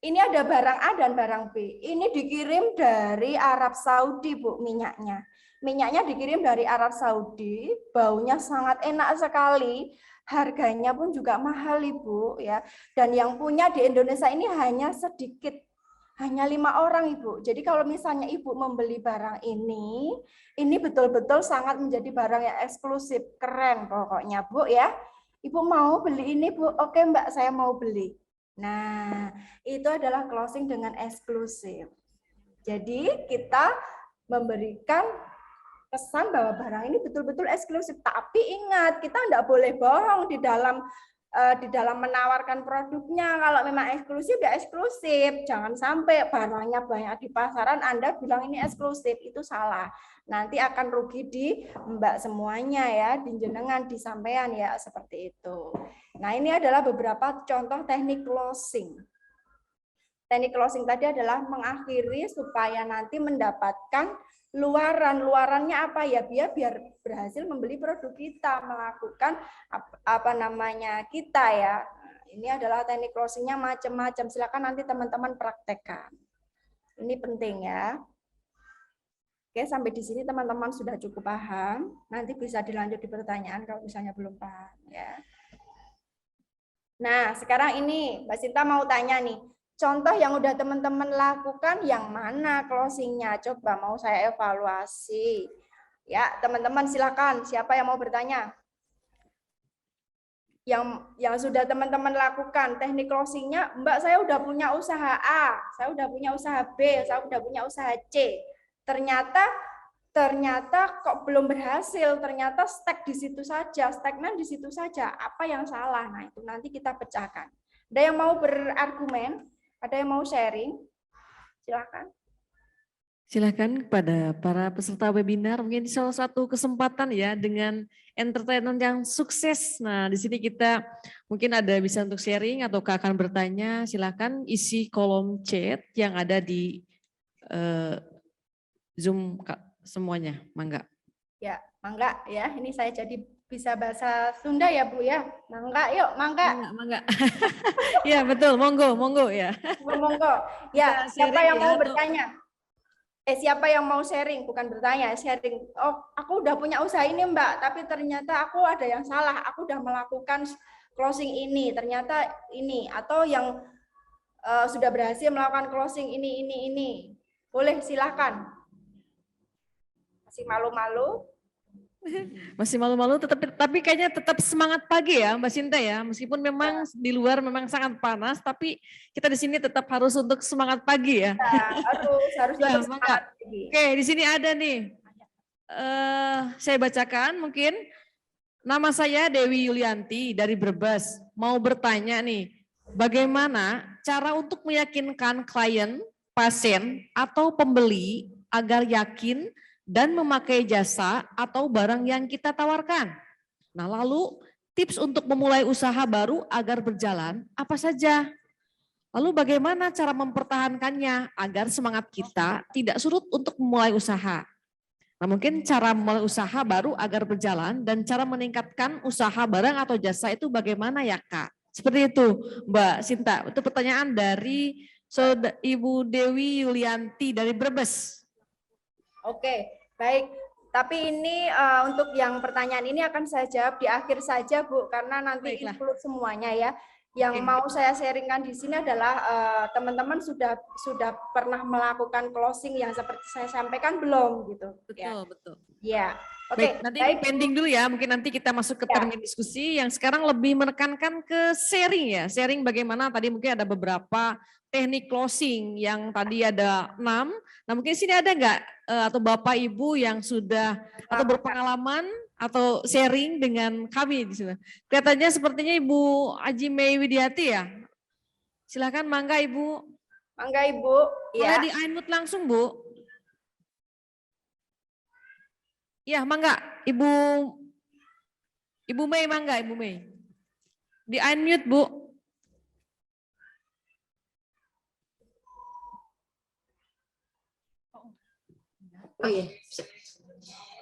ini ada barang A dan barang B. Ini dikirim dari Arab Saudi, Bu, minyaknya. Minyaknya dikirim dari Arab Saudi, baunya sangat enak sekali. Harganya pun juga mahal, Ibu, ya. Dan yang punya di Indonesia ini hanya sedikit. Hanya 5 orang, Ibu. Jadi kalau misalnya Ibu membeli barang ini betul-betul sangat menjadi barang yang eksklusif, keren pokoknya, Bu ya. Ibu mau beli ini, Bu? Oke, Mbak, saya mau beli. Nah, itu adalah closing dengan eksklusif. Jadi kita memberikan pesan bahwa barang ini betul-betul eksklusif. Tapi ingat, kita tidak boleh bohong di dalam menawarkan produknya. Kalau memang eksklusif ya eksklusif. Jangan sampai barangnya banyak di pasaran Anda bilang ini eksklusif, itu salah. Nanti akan rugi di Mbak semuanya ya, di jenengan, di sampean ya, seperti itu. Nah, ini adalah beberapa contoh teknik closing. Teknik closing tadi adalah mengakhiri supaya nanti mendapatkan luarannya apa ya, biar berhasil membeli produk kita, melakukan kita ya. Ini adalah teknik closingnya macam-macam. Silakan nanti teman-teman praktekkan. Ini penting ya. Oke, sampai di sini teman-teman sudah cukup paham. Nanti bisa dilanjut di pertanyaan kalau misalnya belum paham ya. Nah, sekarang ini Mbak Sinta mau tanya nih. Contoh yang udah teman-teman lakukan yang mana closingnya? Coba mau saya evaluasi. Ya, teman-teman silakan. Siapa yang mau bertanya? Yang sudah teman-teman lakukan teknik closingnya, Mbak, saya udah punya usaha A, saya udah punya usaha B, saya udah punya usaha C. Ternyata kok belum berhasil, ternyata stek di situ saja, stagnan di situ saja. Apa yang salah? Nah, itu nanti kita pecahkan. Ada yang mau berargumen? Ada yang mau sharing? Silakan. Silakan kepada para peserta webinar, mungkin salah satu kesempatan ya dengan entertainment yang sukses. Nah, di sini kita mungkin ada bisa untuk sharing atau akan bertanya, silakan isi kolom chat yang ada di Zoom semuanya, mangga. Ya, mangga ya. Ini saya jadi bisa bahasa Sunda ya, Bu ya. Mangga, yuk, mangga. Mangga. Ya, betul. Monggo ya. Monggo. Ya, siapa yang mau bertanya? Siapa yang mau sharing, bukan bertanya, sharing. Oh, aku udah punya usaha ini, Mbak, tapi ternyata aku ada yang salah. Aku udah melakukan closing ini, ternyata ini, atau yang sudah berhasil melakukan closing ini. Boleh, silakan. Masih malu-malu? Masih malu-malu, tapi kayaknya tetap semangat pagi ya Mbak Sinta ya. Meskipun memang di luar memang sangat panas, tapi kita di sini tetap harus untuk semangat pagi ya. Harus tetap semangat pagi. Oke, di sini ada nih. Saya bacakan mungkin. Nama saya Dewi Yulianti dari Brebes. Mau bertanya nih, bagaimana cara untuk meyakinkan klien, pasien, atau pembeli agar yakin dan memakai jasa atau barang yang kita tawarkan. Nah, lalu tips untuk memulai usaha baru agar berjalan apa saja? Lalu bagaimana cara mempertahankannya agar semangat kita tidak surut untuk memulai usaha? Nah, mungkin cara memulai usaha baru agar berjalan dan cara meningkatkan usaha barang atau jasa itu bagaimana ya, Kak? Seperti itu, Mbak Sinta. Itu pertanyaan dari Ibu Dewi Yulianti dari Brebes. Oke, baik. Tapi ini untuk yang pertanyaan ini akan saya jawab di akhir saja, Bu, karena nanti include semuanya ya. Yang Oke. mau saya sharingkan di sini adalah teman-teman sudah pernah melakukan closing yang seperti saya sampaikan belum gitu ya. Betul, betul. Ya. Baik, Oke, nanti ini baik. pending dulu ya. Mungkin nanti kita masuk ke Ya. termin diskusi yang sekarang lebih menekankan ke sharing ya. Sharing bagaimana tadi mungkin ada beberapa teknik closing yang tadi ada 6. Nah mungkin sini ada nggak atau Bapak Ibu yang sudah atau berpengalaman atau sharing dengan kami di sini. Kelihatannya sepertinya Ibu Aji Mei Widiati ya. Silakan mangga Ibu. Mangga Ibu. Boleh Ya. di unmute langsung Bu. Ya mangga Ibu Mei mangga Ibu Mei. Di unmute Bu. Oh iya.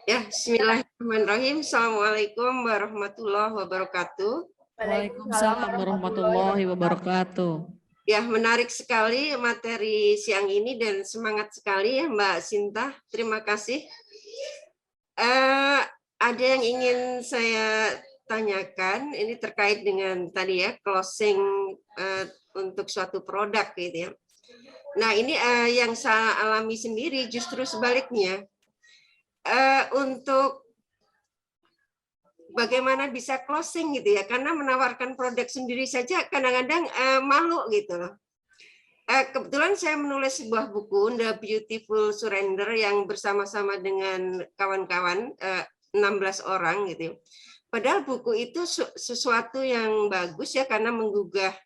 Ya, bismillahirrahmanirrahim. Assalamualaikum warahmatullahi wabarakatuh. Waalaikumsalam warahmatullahi wabarakatuh. Ya, menarik sekali materi siang ini dan semangat sekali ya Mbak Sinta. Terima kasih. Ada yang ingin saya tanyakan, ini terkait dengan tadi ya, closing untuk suatu produk gitu ya. Nah ini yang saya alami sendiri justru sebaliknya. Untuk bagaimana bisa closing gitu ya, karena menawarkan produk sendiri saja kadang-kadang malu gitu loh. Kebetulan saya menulis sebuah buku The Beautiful Surrender yang bersama-sama dengan kawan-kawan 16 orang gitu. Padahal buku itu sesuatu yang bagus ya karena menggugah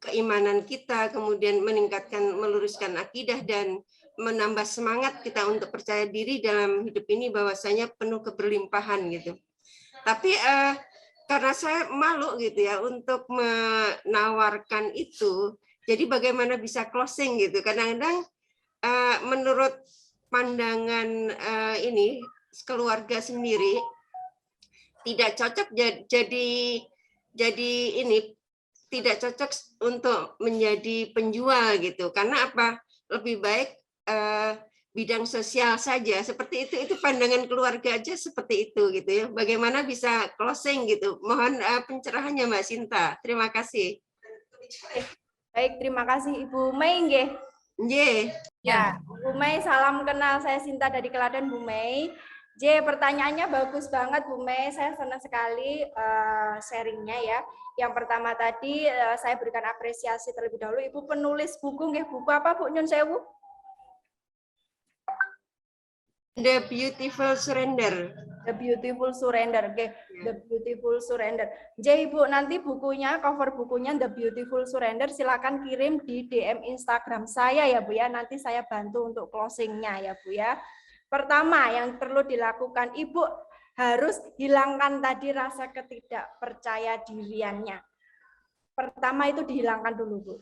keimanan kita, kemudian meningkatkan, meluruskan akidah dan menambah semangat kita untuk percaya diri dalam hidup ini bahwasanya penuh keberlimpahan gitu. Tapi karena saya malu gitu ya untuk menawarkan itu, jadi bagaimana bisa closing gitu. Kadang-kadang menurut pandangan ini keluarga sendiri tidak cocok jadi ini tidak cocok untuk menjadi penjual gitu. Karena apa? Lebih baik bidang sosial saja. Seperti itu pandangan keluarga aja seperti itu gitu ya. Bagaimana bisa closing gitu. Mohon pencerahannya Mbak Sinta. Terima kasih. Baik, terima kasih Ibu Mei nggih. Nggih. Ya, Bu Mei, salam kenal. Saya Sinta dari Klaten, Bu Mei. Pertanyaannya bagus banget Bu Mei. Saya senang sekali sharingnya ya. Yang pertama tadi saya berikan apresiasi terlebih dahulu. Ibu penulis buku nggih, buku apa Bu Nyun Sewu? The Beautiful Surrender. The Beautiful Surrender, oke. The Beautiful Surrender. Ibu nanti bukunya, cover bukunya The Beautiful Surrender silakan kirim di DM Instagram saya ya Bu ya. Nanti saya bantu untuk closingnya ya Bu ya. Pertama yang perlu dilakukan Ibu harus hilangkan tadi rasa ketidakpercaya diriannya. Pertama itu dihilangkan dulu Bu.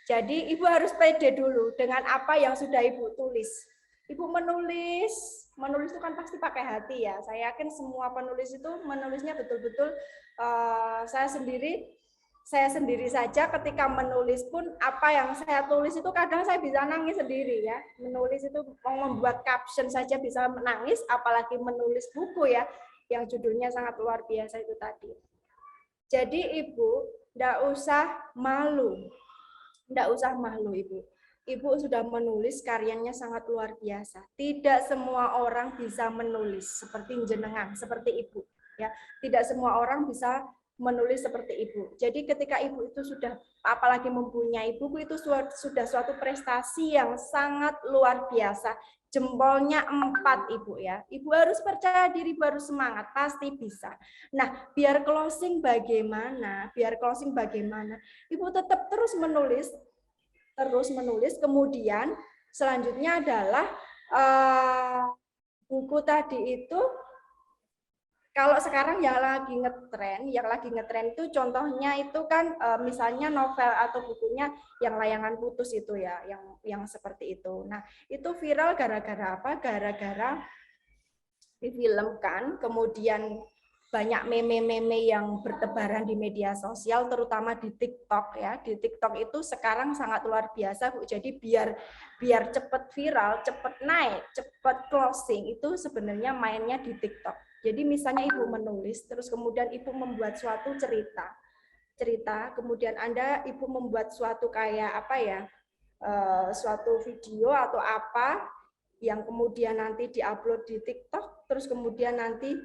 Jadi Ibu harus pede dulu dengan apa yang sudah Ibu tulis. Ibu menulis itu kan pasti pakai hati ya. Saya yakin semua penulis itu menulisnya betul-betul saya sendiri saja ketika menulis pun apa yang saya tulis itu kadang saya bisa nangis sendiri ya. Menulis itu membuat caption saja bisa menangis, apalagi menulis buku ya yang judulnya sangat luar biasa itu tadi. Jadi Ibu enggak usah malu. Enggak usah malu Ibu. Ibu sudah menulis karyanya sangat luar biasa. Tidak semua orang bisa menulis seperti jenengan, seperti Ibu. Ya, tidak semua orang bisa menulis seperti Ibu. Jadi ketika Ibu itu sudah, apalagi mempunyai buku itu sudah suatu prestasi yang sangat luar biasa. Jempolnya 4 Ibu ya. Ibu harus percaya diri, Ibu harus semangat, pasti bisa. Nah, biar closing bagaimana? Ibu tetap terus menulis, kemudian selanjutnya adalah buku tadi itu kalau sekarang yang lagi ngetren itu contohnya itu kan misalnya novel atau bukunya yang layangan putus itu ya, yang seperti itu. Nah, itu viral gara-gara apa? Gara-gara difilmkan, kemudian banyak meme-meme yang bertebaran di media sosial, terutama di TikTok ya. Di TikTok itu sekarang sangat luar biasa Bu. Jadi biar cepat viral, cepat naik, cepat closing itu sebenarnya mainnya di TikTok. Jadi misalnya Ibu menulis, terus kemudian Ibu membuat suatu cerita. cerita, kemudian Ibu membuat suatu kayak apa ya, suatu video atau apa yang kemudian nanti diupload di TikTok, terus kemudian nanti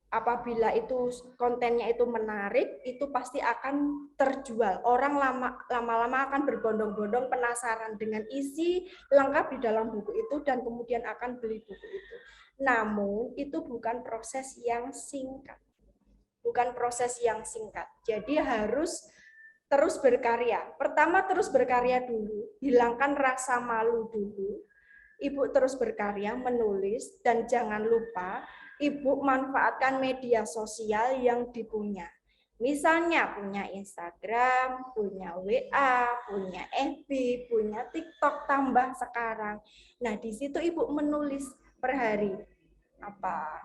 apabila itu kontennya itu menarik, itu pasti akan terjual. Orang lama-lama akan berbondong-bondong penasaran dengan isi lengkap di dalam buku itu dan kemudian akan beli buku itu. Namun itu bukan proses yang singkat. Bukan proses yang singkat. Jadi harus terus berkarya. Pertama terus berkarya dulu, hilangkan rasa malu dulu. Ibu terus berkarya, menulis, dan jangan lupa Ibu manfaatkan media sosial yang dipunya. Misalnya punya Instagram, punya WA, punya FB, punya TikTok tambah sekarang. Nah, di situ Ibu menulis per hari. Apa?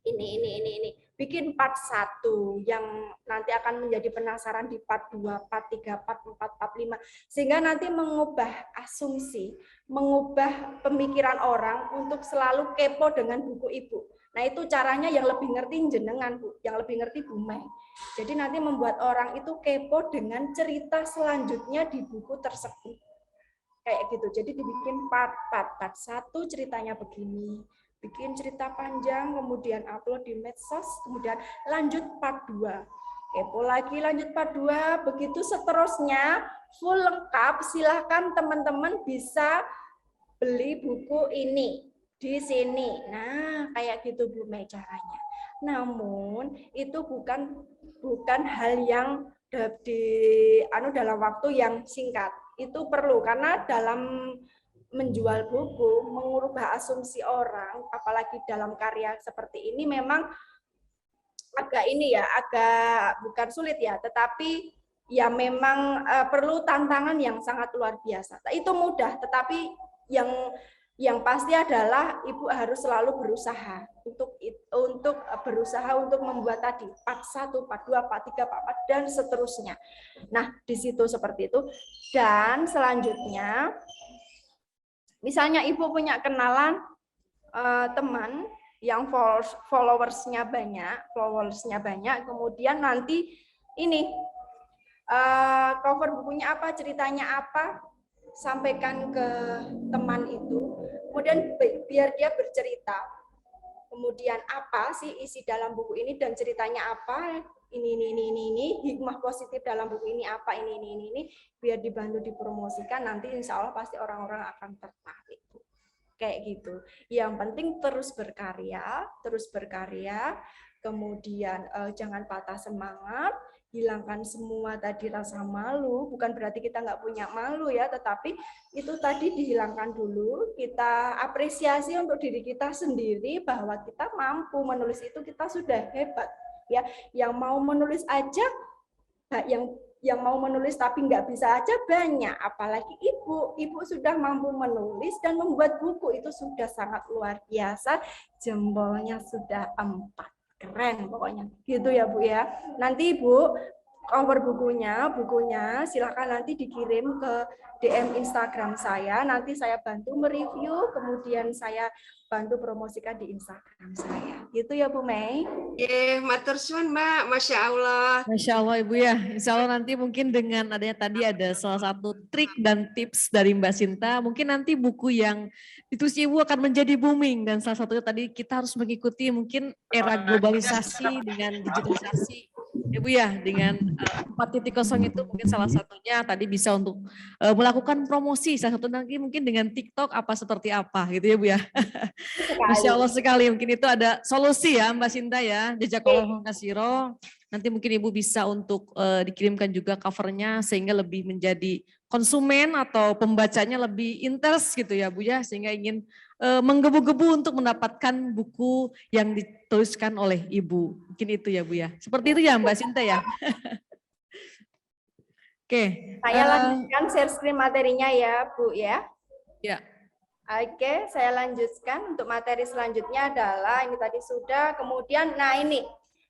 Ini. Bikin part 1 yang nanti akan menjadi penasaran di part 2, part 3, part 4, part 5. Sehingga nanti mengubah asumsi, mengubah pemikiran orang untuk selalu kepo dengan buku Ibu. Nah itu caranya yang lebih ngerti jenengan Bu, yang lebih ngerti Bu Mei. Jadi nanti membuat orang itu kepo dengan cerita selanjutnya di buku tersebut. Kayak gitu, jadi dibikin part 1 ceritanya begini. Bikin cerita panjang, kemudian upload di medsos, kemudian lanjut part 2. Kepo lagi, lanjut part 2, begitu seterusnya, full lengkap, silahkan teman-teman bisa beli buku ini di sini. Nah, kayak gitu Bu Mei caranya. Namun, itu bukan hal yang dalam waktu yang singkat. Itu perlu, karena dalam menjual buku, mengubah asumsi orang, apalagi dalam karya seperti ini memang agak bukan sulit ya, tetapi ya memang perlu tantangan yang sangat luar biasa. Itu mudah, tetapi yang pasti adalah Ibu harus selalu berusaha untuk berusaha untuk membuat tadi part 1, part 2, part 3, part 4 dan seterusnya. Nah, di situ seperti itu. Dan selanjutnya misalnya Ibu punya kenalan teman yang followersnya banyak, kemudian nanti ini cover bukunya apa, ceritanya apa, sampaikan ke teman itu, kemudian biar dia bercerita, kemudian apa sih isi dalam buku ini dan ceritanya apa, ini, hikmah positif dalam buku ini apa, ini, biar dibantu dipromosikan, nanti insya Allah pasti orang-orang akan tertarik. Kayak gitu. Yang penting terus berkarya, kemudian jangan patah semangat, hilangkan semua tadi rasa malu, bukan berarti kita nggak punya malu ya, tetapi itu tadi dihilangkan dulu, kita apresiasi untuk diri kita sendiri bahwa kita mampu menulis itu, kita sudah hebat. Ya, yang mau menulis aja, yang mau menulis tapi nggak bisa aja banyak, apalagi ibu sudah mampu menulis dan membuat buku, itu sudah sangat luar biasa, jempolnya sudah 4, keren pokoknya gitu ya Bu ya. Nanti Ibu cover bukunya silakan nanti dikirim ke DM Instagram saya, nanti saya bantu mereview, kemudian saya bantu promosikan di Instagram saya. Gitu ya Bu Mei. Matur suwun Mbak, Masya Allah. Masya Allah Ibu ya, insya Allah nanti mungkin dengan adanya tadi ada salah satu trik dan tips dari Mbak Sinta, mungkin nanti buku yang ditulis Ibu akan menjadi booming, dan salah satunya tadi kita harus mengikuti mungkin era globalisasi dengan digitalisasi. Ibu ya, dengan 4.0 itu mungkin salah satunya tadi bisa untuk melakukan promosi, salah satu lagi mungkin dengan TikTok apa seperti apa gitu ya Bu ya. Masya Allah sekali, mungkin itu ada solusi ya Mbak Sinta ya, jazakallahu khairan. Nanti mungkin Ibu bisa untuk dikirimkan juga covernya sehingga lebih menjadi konsumen atau pembacanya lebih interest gitu ya Bu ya, sehingga ingin menggebu-gebu untuk mendapatkan buku yang dituliskan oleh Ibu. Mungkin itu ya Bu ya. Seperti itu ya Mbak Sinta ya. Oke. Saya lanjutkan share screen materinya ya Bu ya. Ya. Oke, saya lanjutkan untuk materi selanjutnya adalah ini tadi sudah, kemudian nah ini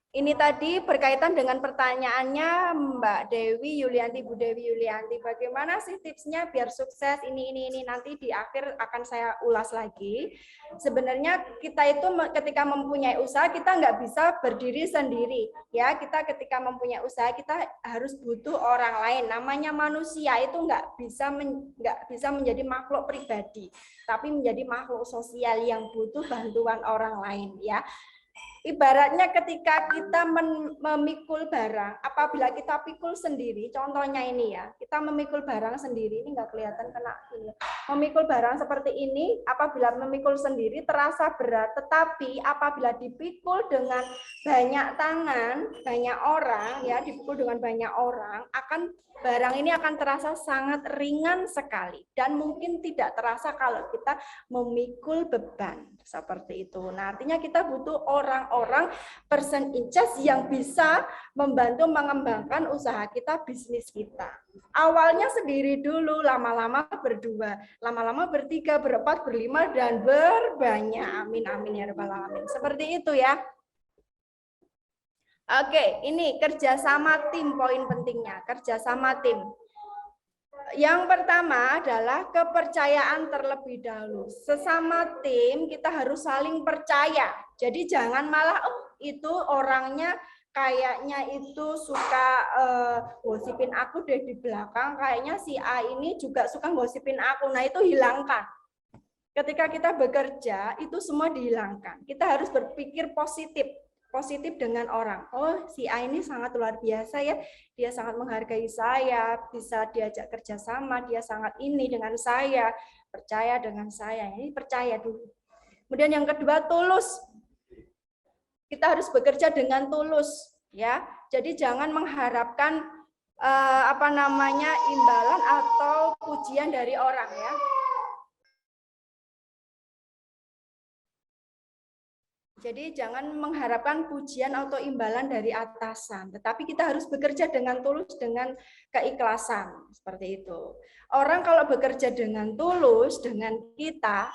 Ini tadi berkaitan dengan pertanyaannya Mbak Dewi Yulianti, Bu Dewi Yulianti. Bagaimana sih tipsnya biar sukses ini nanti di akhir akan saya ulas lagi. Sebenarnya kita itu ketika mempunyai usaha kita nggak bisa berdiri sendiri. Ya, kita ketika mempunyai usaha kita harus butuh orang lain. Namanya manusia itu nggak bisa menjadi makhluk pribadi, tapi menjadi makhluk sosial yang butuh bantuan orang lain. Ya. Ibaratnya ketika kita memikul barang, apabila kita pikul sendiri, contohnya ini ya, kita memikul barang sendiri, ini nggak kelihatan kena ini. Memikul barang seperti ini, apabila memikul sendiri terasa berat, tetapi apabila dipikul dengan banyak tangan, banyak orang, ya dipikul dengan banyak orang, barang ini akan terasa sangat ringan sekali dan mungkin tidak terasa kalau kita memikul beban seperti itu. Nah, artinya kita butuh orang-orang person in charge yang bisa membantu mengembangkan usaha kita, bisnis kita. Awalnya sendiri dulu, lama-lama berdua, lama-lama bertiga, berempat, berlima, dan berbanyak. Amin, amin ya rabbal alamin. Seperti itu ya. Oke, ini kerjasama tim, poin pentingnya, kerjasama tim. Yang pertama adalah kepercayaan terlebih dahulu. Sesama tim kita harus saling percaya. Jadi jangan malah, oh itu orangnya kayaknya itu suka gosipin aku deh di belakang, kayaknya si A ini juga suka gosipin aku. Nah itu hilangkan. Ketika kita bekerja, itu semua dihilangkan. Kita harus berpikir positif. Positif dengan orang. Oh, si A ini sangat luar biasa ya. Dia sangat menghargai saya, bisa diajak kerjasama, dia sangat ini dengan saya, percaya dengan saya. Ini percaya dulu. Kemudian yang kedua, tulus. Kita harus bekerja dengan tulus, ya. Jadi jangan mengharapkan imbalan atau pujian dari orang ya. Jadi jangan mengharapkan pujian atau imbalan dari atasan, tetapi kita harus bekerja dengan tulus, dengan keikhlasan, seperti itu. Orang kalau bekerja dengan tulus dengan kita,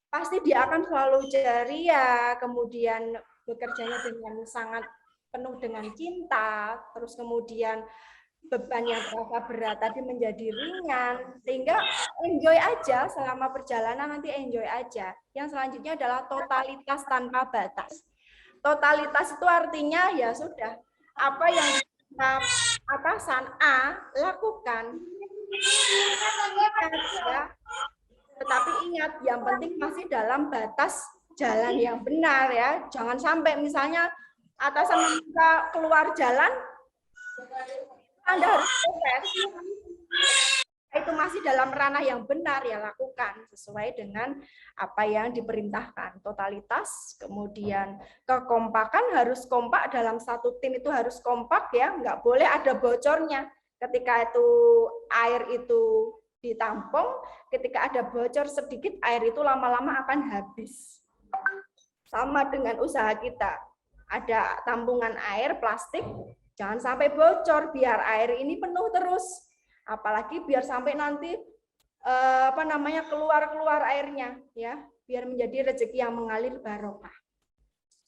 pasti dia akan selalu ceria, kemudian bekerjanya dengan sangat penuh dengan cinta, terus kemudian beban yang terasa berat tadi menjadi ringan, sehingga enjoy aja selama perjalanan, nanti enjoy aja. Yang selanjutnya adalah totalitas tanpa batas. Totalitas itu artinya ya sudah, apa yang atasan A lakukan, ya. Tetapi ingat, yang penting masih dalam batas jalan yang benar ya. Jangan sampai misalnya atasan meminta keluar jalan, Anda harus protes. Itu masih dalam ranah yang benar ya, lakukan sesuai dengan apa yang diperintahkan. Totalitas, kemudian kekompakan, harus kompak dalam satu tim, itu harus kompak ya, nggak boleh ada bocornya. Ketika itu air itu ditampung, ketika ada bocor sedikit, air itu lama-lama akan habis. Sama dengan usaha kita, ada tampungan air plastik, jangan sampai bocor, biar air ini penuh terus. Apalagi biar sampai nanti keluar airnya ya, biar menjadi rezeki yang mengalir barokah.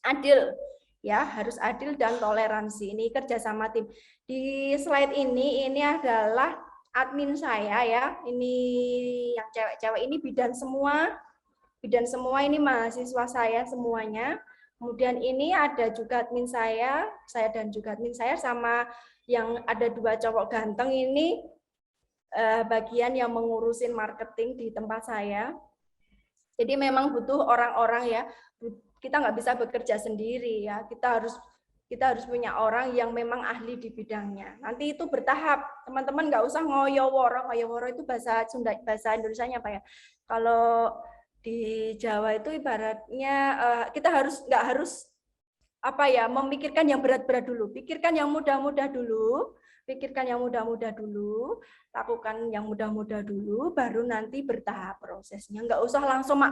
Adil ya, harus adil dan toleransi. Ini kerjasama tim. Di slide ini adalah admin saya ya. Ini yang cewek-cewek ini bidan semua. Bidan semua ini mahasiswa saya semuanya. Kemudian ini ada juga admin saya dan juga admin saya, sama yang ada 2 cowok ganteng ini bagian yang mengurusin marketing di tempat saya. Jadi memang butuh orang-orang ya. Kita nggak bisa bekerja sendiri ya. Kita harus punya orang yang memang ahli di bidangnya. Nanti itu bertahap. Teman-teman nggak usah ngoyo-woro. Ngoyo-woro itu bahasa Sunda, bahasa Indonesianya apa ya? Kalau di Jawa itu ibaratnya kita nggak harus memikirkan yang berat-berat dulu, pikirkan yang mudah-mudah dulu, lakukan yang mudah-mudah dulu, baru nanti bertahap prosesnya. Nggak usah langsung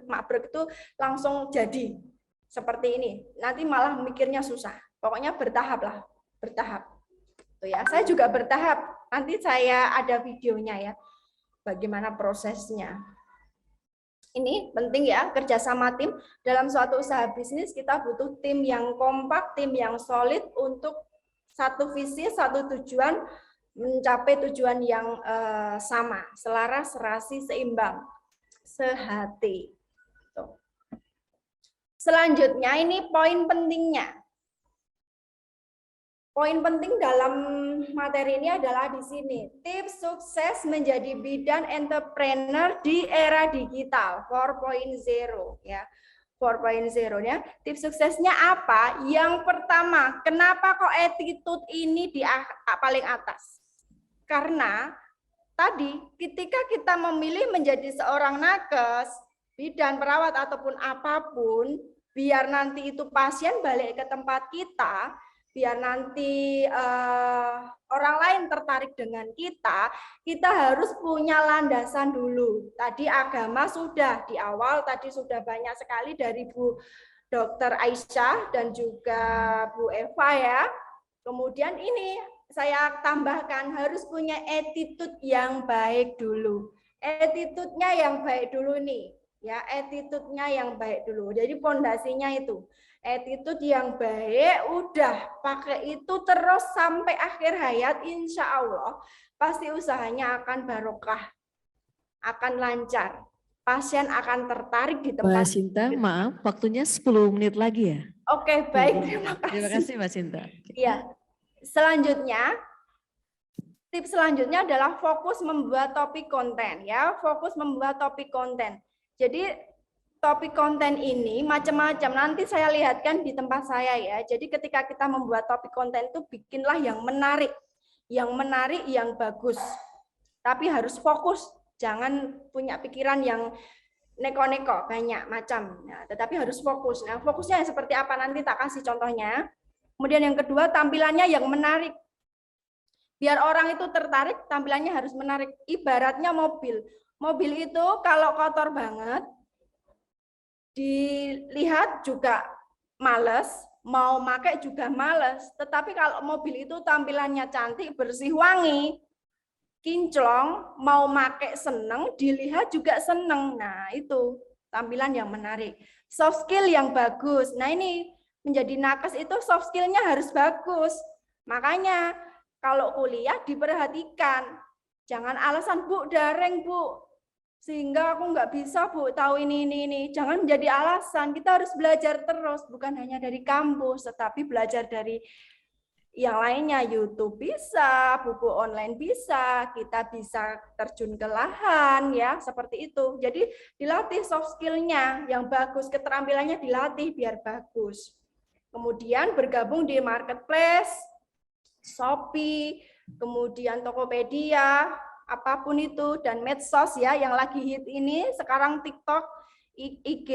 mabrek itu langsung jadi seperti ini, nanti malah mikirnya susah. Pokoknya bertahap lah, bertahap. Tuh ya, saya juga bertahap. Nanti saya ada videonya ya, bagaimana prosesnya. Ini penting ya, kerjasama tim. Dalam suatu usaha bisnis kita butuh tim yang kompak, tim yang solid untuk satu visi, satu tujuan, mencapai tujuan yang sama, selaras, serasi, seimbang, sehati. Tuh. Selanjutnya ini poin pentingnya. Poin penting dalam materi ini adalah di sini. Tips sukses menjadi bidan entrepreneur di era digital 4.0 ya. 4.0 ya. Tips suksesnya apa? Yang pertama, kenapa kok attitude ini di paling atas? Karena tadi ketika kita memilih menjadi seorang nakes, bidan, perawat ataupun apapun, biar nanti itu pasien balik ke tempat kita, biar nanti orang lain tertarik dengan kita, kita harus punya landasan dulu. Tadi agama sudah di awal, tadi sudah banyak sekali dari Bu Dr. Aisyah dan juga Bu Eva ya. Kemudian ini saya tambahkan harus punya attitude yang baik dulu. Attitude-nya yang baik dulu nih. Ya, attitude-nya yang baik dulu. Jadi pondasinya itu. Attitude yang baik, udah pakai itu terus sampai akhir hayat, insya Allah pasti usahanya akan barokah, akan lancar. Pasien akan tertarik di tempat. Mbak Sinta, maaf, waktunya 10 menit lagi ya. Oke, baik, terima kasih. Terima kasih Mbak Sinta. Ya, selanjutnya, tips selanjutnya adalah fokus membuat topik konten ya, fokus membuat topik konten. Jadi topik konten ini macam-macam. Nanti saya lihatkan di tempat saya ya. Jadi ketika kita membuat topik konten itu bikinlah yang menarik, yang bagus. Tapi harus fokus, jangan punya pikiran yang neko-neko banyak macam. Nah, tetapi harus fokus. Nah, fokusnya seperti apa nanti tak kasih contohnya. Kemudian yang kedua, tampilannya yang menarik. Biar orang itu tertarik, tampilannya harus menarik. Ibaratnya mobil. Mobil itu kalau kotor banget, dilihat juga males, mau pakai juga males. Tetapi kalau mobil itu tampilannya cantik, bersih, wangi, kinclong, mau pakai seneng, dilihat juga seneng. Nah, itu tampilan yang menarik. Soft skill yang bagus. Nah, ini menjadi nakes itu soft skill-nya harus bagus. Makanya kalau kuliah diperhatikan. Jangan alasan, Bu, daring, Bu. Sehingga aku nggak bisa, Bu, tahu ini. Jangan menjadi alasan. Kita harus belajar terus, bukan hanya dari kampus, tetapi belajar dari yang lainnya. YouTube bisa, buku online bisa, kita bisa terjun ke lahan, ya, seperti itu. Jadi dilatih soft skill-nya yang bagus, keterampilannya dilatih biar bagus. Kemudian bergabung di marketplace, Shopee, kemudian Tokopedia, apapun itu, dan medsos ya yang lagi hit ini sekarang TikTok, IG,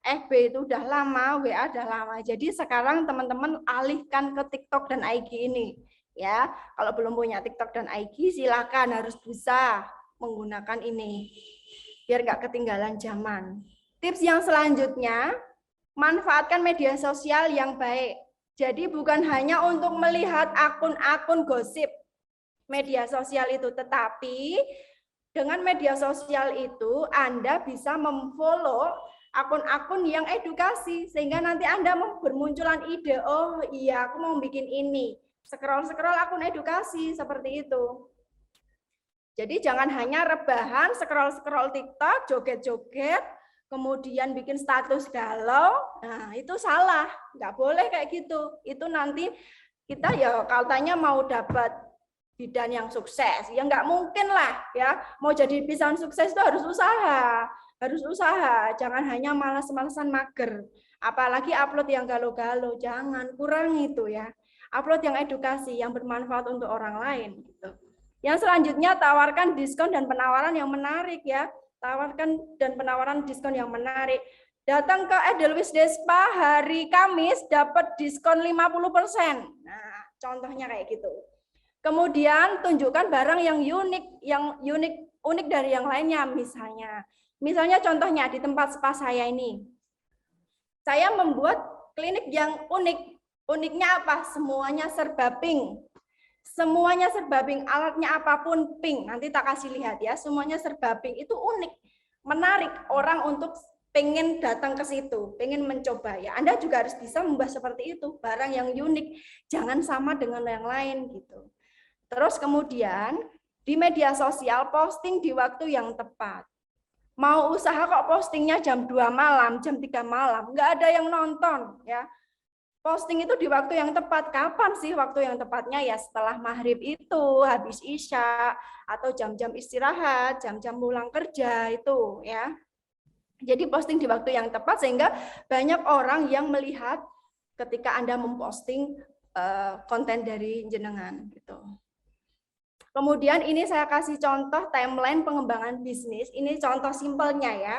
FB itu udah lama, WA udah lama. Jadi sekarang teman-teman alihkan ke TikTok dan IG ini ya. Kalau belum punya TikTok dan IG silakan, harus bisa menggunakan ini biar nggak ketinggalan zaman. Tips yang selanjutnya, manfaatkan media sosial yang baik. Jadi bukan hanya untuk melihat akun-akun gosip media sosial itu, tetapi dengan media sosial itu Anda bisa memfollow akun-akun yang edukasi, sehingga nanti Anda bermunculan ide, oh iya aku mau bikin ini, scroll akun edukasi, seperti itu. Jadi jangan hanya rebahan, scroll TikTok, joget-joget, kemudian bikin status galau, nah itu salah, nggak boleh kayak gitu. Itu nanti kita ya katanya mau dapat bidan yang sukses, ya nggak mungkin lah ya. Mau jadi bidan sukses itu harus usaha, jangan hanya malas-malasan mager. Apalagi upload yang galau-galau, jangan, kurang itu ya. Upload yang edukasi, yang bermanfaat untuk orang lain. Gitu. Yang selanjutnya tawarkan diskon dan penawaran yang menarik ya. Tawarkan dan penawaran diskon yang menarik. Datang ke Edelweiss Despa hari Kamis dapat diskon 50%. Nah, contohnya kayak gitu. Kemudian tunjukkan barang yang unik dari yang lainnya. Misalnya contohnya di tempat spa saya ini. Saya membuat klinik yang unik. Uniknya apa? Semuanya serba pink. Semuanya serba pink, alatnya apapun pink. Nanti tak kasih lihat ya, semuanya serba pink. Itu unik. menarik orang untuk pengen datang ke situ, pengen mencoba ya. Anda juga harus bisa membuat seperti itu, barang yang unik, jangan sama dengan yang lain gitu. Terus kemudian di media sosial posting di waktu yang tepat. Mau usaha kok postingnya jam 2 malam, jam 3 malam, nggak ada yang nonton ya. Posting itu di waktu yang tepat. Kapan sih waktu yang tepatnya? Ya setelah maghrib itu, habis isya, atau jam-jam istirahat, jam-jam pulang kerja itu ya. Jadi posting di waktu yang tepat sehingga banyak orang yang melihat ketika Anda memposting konten dari jenengan gitu. Kemudian ini saya kasih contoh timeline pengembangan bisnis. Ini contoh simpelnya ya.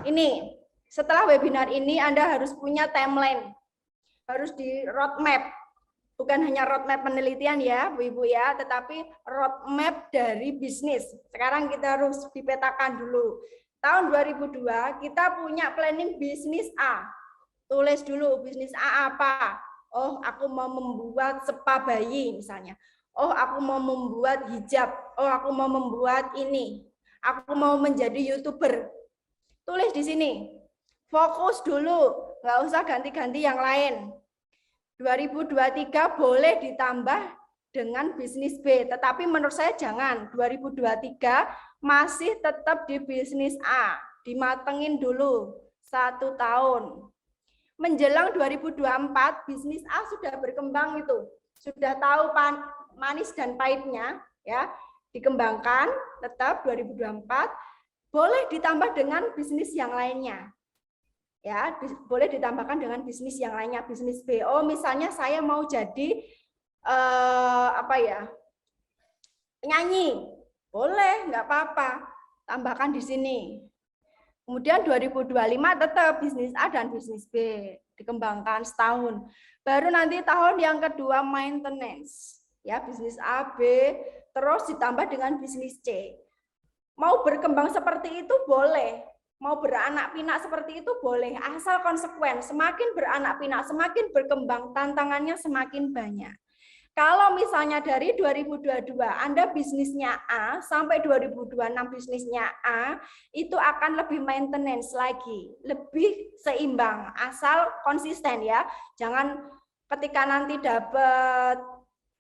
Ini setelah webinar ini Anda harus punya timeline. Harus di roadmap. Bukan hanya roadmap penelitian ya, Bu-ibu ya, tetapi roadmap dari bisnis. Sekarang kita harus dipetakan dulu. Tahun 2002 kita punya planning bisnis A. Tulis dulu bisnis A apa? Oh, aku mau membuat spa bayi misalnya. Oh, aku mau membuat hijab. Oh, aku mau membuat ini. Aku mau menjadi YouTuber. Tulis di sini. Fokus dulu, nggak usah ganti-ganti yang lain. 2023 boleh ditambah dengan bisnis B, tetapi menurut saya jangan. 2023 masih tetap di bisnis A. Dimatengin dulu 1 tahun. Menjelang 2024, bisnis A sudah berkembang itu. Sudah tahu manis dan pahitnya ya, dikembangkan tetap 2024 boleh ditambah dengan bisnis yang lainnya ya, boleh ditambahkan dengan bisnis yang lainnya, bisnis B. Oh misalnya saya mau jadi apa ya, penyanyi, boleh, nggak apa-apa, tambahkan di sini. Kemudian 2025 tetap bisnis A dan bisnis B dikembangkan setahun. Baru nanti tahun yang kedua maintenance. Ya, bisnis A, B, terus ditambah dengan bisnis C. Mau berkembang seperti itu boleh, mau beranak pinak seperti itu boleh, asal konsekuen. Semakin beranak pinak, semakin berkembang, tantangannya semakin banyak. Kalau misalnya dari 2022 Anda bisnisnya A sampai 2026 bisnisnya A, itu akan lebih maintenance lagi, lebih seimbang, asal konsisten ya. Jangan ketika nanti dapat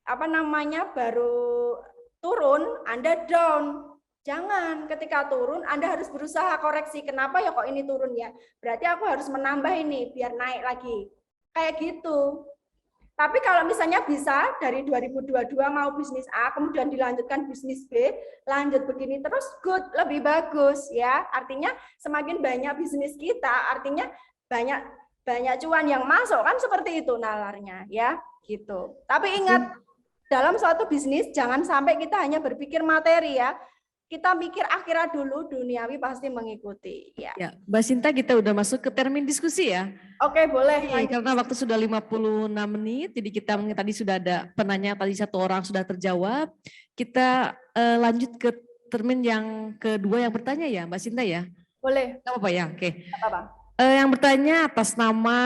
apa namanya baru turun Anda down. Jangan, ketika turun Anda harus berusaha koreksi, kenapa ya kok ini turun ya, berarti aku harus menambah ini biar naik lagi, kayak gitu. Tapi kalau misalnya bisa dari 2022 mau bisnis A kemudian dilanjutkan bisnis B, lanjut begini terus, good, lebih bagus ya. Artinya semakin banyak bisnis kita, artinya banyak cuan yang masuk, kan seperti itu nalarnya ya, gitu. Tapi ingat, dalam suatu bisnis jangan sampai kita hanya berpikir materi ya. Kita mikir akhirat dulu, duniawi pasti mengikuti. Ya. Ya, Mbak Sinta, kita udah masuk ke termin diskusi ya. Oke, boleh. Karena waktu sudah 56 menit, jadi kita tadi sudah ada penanya, tadi 1 orang sudah terjawab. Kita lanjut ke termin yang kedua yang bertanya ya, Mbak Sinta ya. Boleh. Nggak apa-apa ya, oke. Apa-apa. Yang bertanya atas nama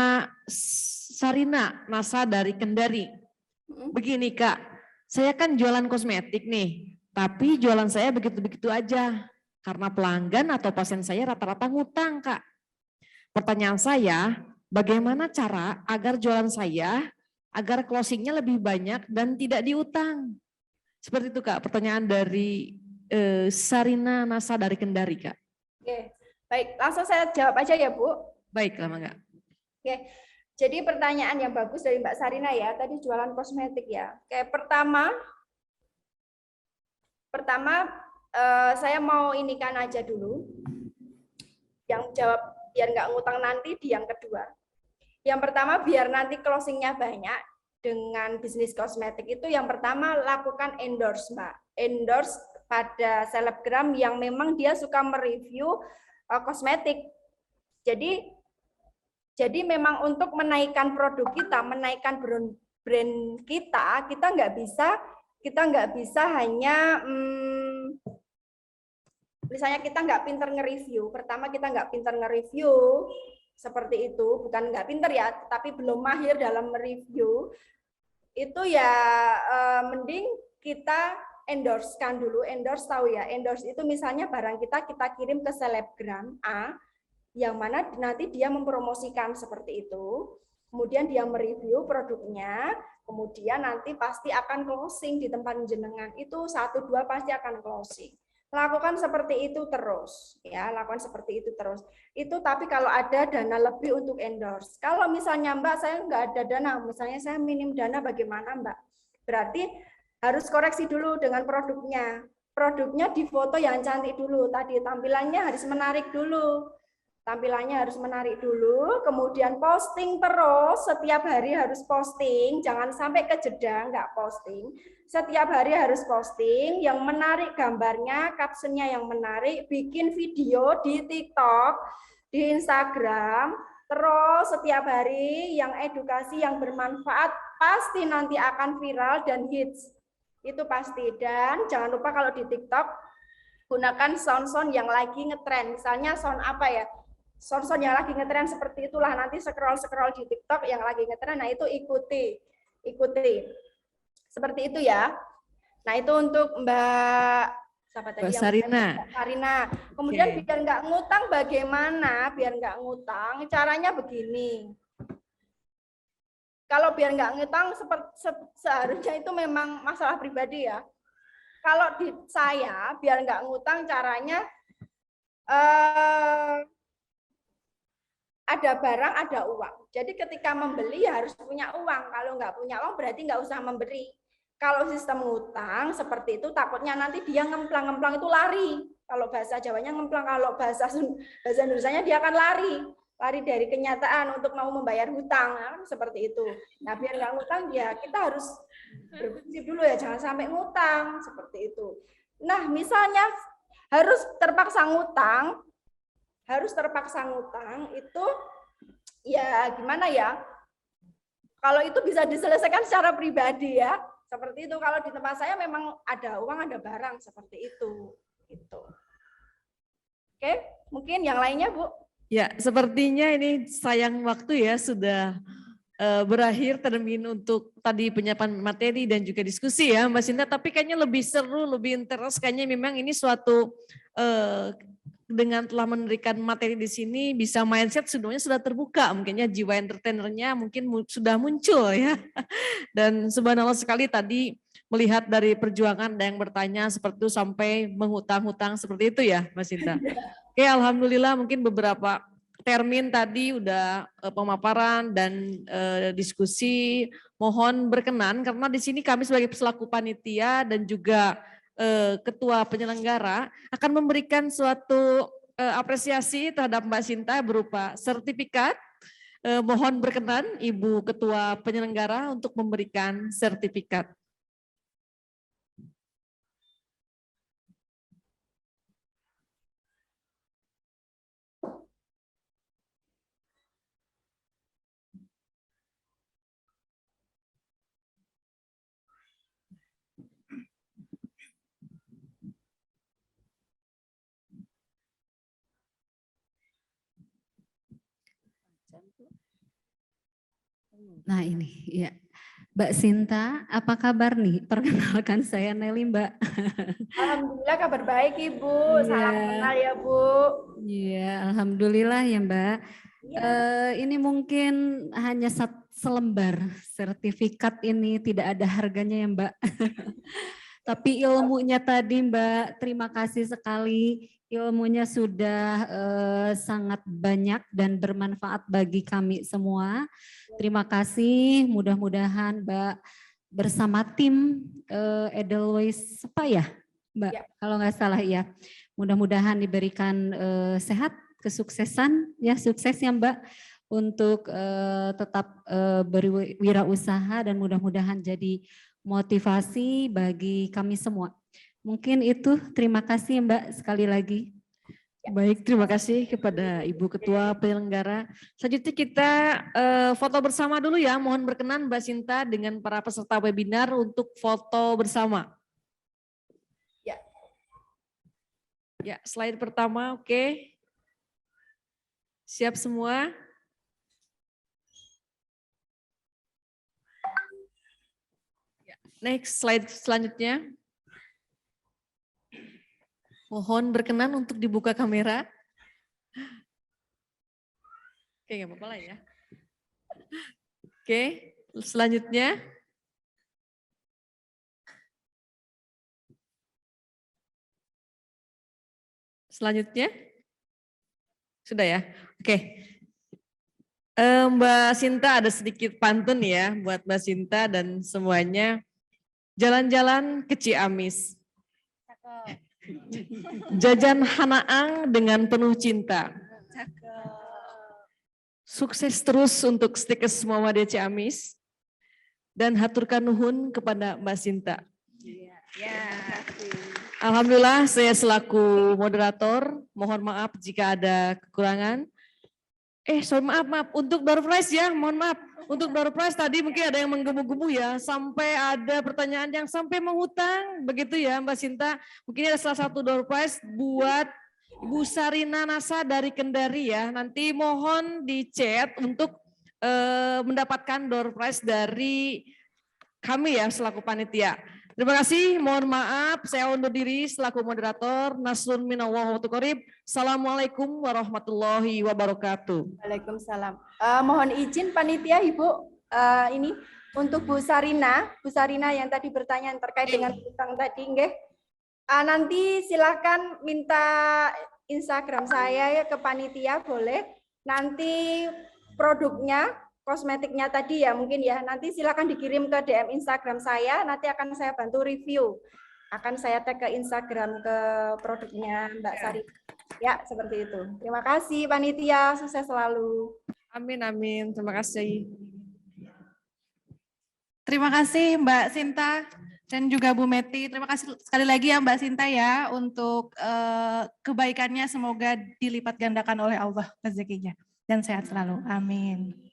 Sarina Nasa dari Kendari. Begini Kak, saya kan jualan kosmetik nih. Tapi jualan saya begitu-begitu aja, karena pelanggan atau pasien saya rata-rata ngutang, Kak. Pertanyaan saya, bagaimana cara agar jualan saya, agar closingnya lebih banyak dan tidak diutang? Seperti itu Kak, pertanyaan dari Sarina Nasa dari Kendari, Kak. Oke, baik, langsung saya jawab aja ya Bu. Baik, lama Kak. Oke, jadi pertanyaan yang bagus dari Mbak Sarina ya, tadi jualan kosmetik ya. Oke, pertama saya mau inikan aja dulu. Yang jawab biar nggak ngutang nanti di yang kedua. Yang pertama biar nanti closingnya banyak dengan bisnis kosmetik itu yang pertama lakukan endorse Mbak. Endorse pada selebgram yang memang dia suka mereview kosmetik. Jadi memang untuk menaikkan produk kita, menaikkan brand kita nggak bisa hanya misalnya kita nggak pinter nge-review. Pertama kita nggak pinter nge-review seperti itu, bukan nggak pinter ya, tapi belum mahir dalam mereview. Itu ya mending kita endorse-kan dulu. Endorse tahu ya, endorse itu misalnya barang kita kirim ke selebgram A, yang mana nanti dia mempromosikan seperti itu, kemudian dia mereview produknya, kemudian nanti pasti akan closing di tempat jenengan. Itu 1-2 pasti akan closing. Lakukan seperti itu terus, ya, lakukan seperti itu terus. Itu tapi kalau ada dana lebih untuk endorse. Kalau misalnya Mbak, saya nggak ada dana, misalnya saya minim dana, bagaimana Mbak? Berarti harus koreksi dulu dengan produknya. Produknya difoto yang cantik dulu, tadi tampilannya harus menarik dulu. Tampilannya harus menarik dulu, kemudian posting terus, setiap hari harus posting, jangan sampai kejeda nggak posting. Setiap hari harus posting, yang menarik gambarnya, captionnya yang menarik, bikin video di TikTok, di Instagram, terus setiap hari yang edukasi, yang bermanfaat, pasti nanti akan viral dan hits. Itu pasti. Dan jangan lupa kalau di TikTok, gunakan sound-sound yang lagi ngetrend. Misalnya sound apa ya? Sound-sound yang lagi ngetren seperti itulah, nanti scroll-scroll di TikTok yang lagi ngetren, nah itu ikuti. Seperti itu ya. Nah itu untuk Mbak siapa tadi? Mbak Sarina. Mbak Sarina. Kemudian biar nggak ngutang bagaimana? Biar nggak ngutang, caranya begini. Kalau biar nggak ngutang seharusnya itu memang masalah pribadi ya. Kalau di saya biar nggak ngutang caranya ada barang, ada uang. Jadi ketika membeli ya harus punya uang. Kalau nggak punya uang berarti nggak usah memberi. Kalau sistem ngutang seperti itu takutnya nanti dia ngemplang-ngemplang itu lari. Kalau bahasa Jawanya ngemplang, kalau bahasa Indonesianya dia akan lari dari kenyataan untuk mau membayar hutang, ya, seperti itu. Nah biar nggak ngutang ya kita harus berprinsip dulu ya, jangan sampai ngutang seperti itu. Nah misalnya harus terpaksa ngutang itu ya gimana ya, kalau itu bisa diselesaikan secara pribadi ya, seperti itu. Kalau di tempat saya memang ada uang, ada barang, seperti itu gitu. Oke, mungkin yang lainnya Bu. Ya, sepertinya ini sayang waktu ya, sudah berakhir termin untuk tadi penyiapan materi dan juga diskusi ya Mbak Sinta, tapi kayaknya lebih seru, lebih interest, kayaknya memang ini suatu dengan telah memberikan materi di sini bisa mindset sebenarnya sudah terbuka, mungkinnya jiwa entertainernya mungkin sudah muncul ya. Dan subhanallah sekali tadi melihat dari perjuangan ada yang bertanya seperti itu sampai menghutang-hutang seperti itu ya Mbak Sinta. Oke, alhamdulillah mungkin beberapa termin tadi udah pemaparan dan diskusi, mohon berkenan karena di sini kami sebagai selaku panitia dan juga ketua penyelenggara akan memberikan suatu apresiasi terhadap Mbak Sinta berupa sertifikat. Mohon berkenan Ibu Ketua Penyelenggara untuk memberikan sertifikat. Nah ini ya, Mbak Sinta, apa kabar nih? Perkenalkan saya Nelly Mbak. Alhamdulillah kabar baik Ibu, salam kenal ya Bu. Iya, alhamdulillah ya Mbak. Ya. Ini mungkin hanya selembar sertifikat, ini tidak ada harganya ya Mbak. Tapi ilmunya tadi Mbak, terima kasih sekali. Ilmunya sudah sangat banyak dan bermanfaat bagi kami semua. Terima kasih, mudah-mudahan Mbak bersama tim Edelweiss apa ya Mbak, ya. Kalau nggak salah ya. Mudah-mudahan diberikan sehat, kesuksesan, ya sukses ya Mbak untuk tetap berwirausaha dan mudah-mudahan jadi motivasi bagi kami semua. Mungkin itu, terima kasih Mbak sekali lagi. Baik, terima kasih kepada Ibu Ketua Penyelenggara. Selanjutnya kita foto bersama dulu ya. Mohon berkenan Mbak Sinta dengan para peserta webinar untuk foto bersama. Ya, ya slide pertama, oke. Siap semua? Next slide selanjutnya. Mohon berkenan untuk dibuka kamera. Oke, nggak apa-apa lah ya. Oke, selanjutnya. Selanjutnya. Sudah ya? Oke. Mbak Sinta ada sedikit pantun ya buat Mbak Sinta dan semuanya. Jalan-jalan ke Ciamis. Jajan hanaang dengan penuh cinta. Sukses terus untuk Stikes Muhammadiyah Ciamis. Dan haturkan nuhun kepada Mbak Sinta. Alhamdulillah saya selaku moderator, mohon maaf jika ada kekurangan. Maaf, untuk door prize ya, mohon maaf. Untuk door prize tadi mungkin ada yang menggemu-gemu ya, sampai ada pertanyaan yang sampai menghutang, begitu ya Mbak Sinta. Mungkin ada salah satu door prize buat Ibu Sarina Nasa dari Kendari ya. Nanti mohon di chat untuk mendapatkan door prize dari kami ya selaku panitia. Terima kasih, mohon maaf saya undur diri selaku moderator. Nasrun minallah wa tuqarib. Assalamualaikum warahmatullahi wabarakatuh. Waalaikumsalam. Mohon izin panitia Ibu, ini untuk Bu Sarina yang tadi bertanya terkait dengan utang tadi, nggih. Nanti silakan minta Instagram saya ya ke panitia boleh. Nanti produknya kosmetiknya tadi ya mungkin ya, nanti silakan dikirim ke DM Instagram saya, nanti akan saya bantu review. Akan saya tag ke Instagram ke produknya Mbak Sari. Ya, seperti itu. Terima kasih panitia, sukses selalu. Amin, amin. Terima kasih. Terima kasih Mbak Sinta dan juga Bu Meti. Terima kasih sekali lagi ya Mbak Sinta ya untuk kebaikannya, semoga dilipat gandakan oleh Allah rezekinya dan sehat selalu. Amin.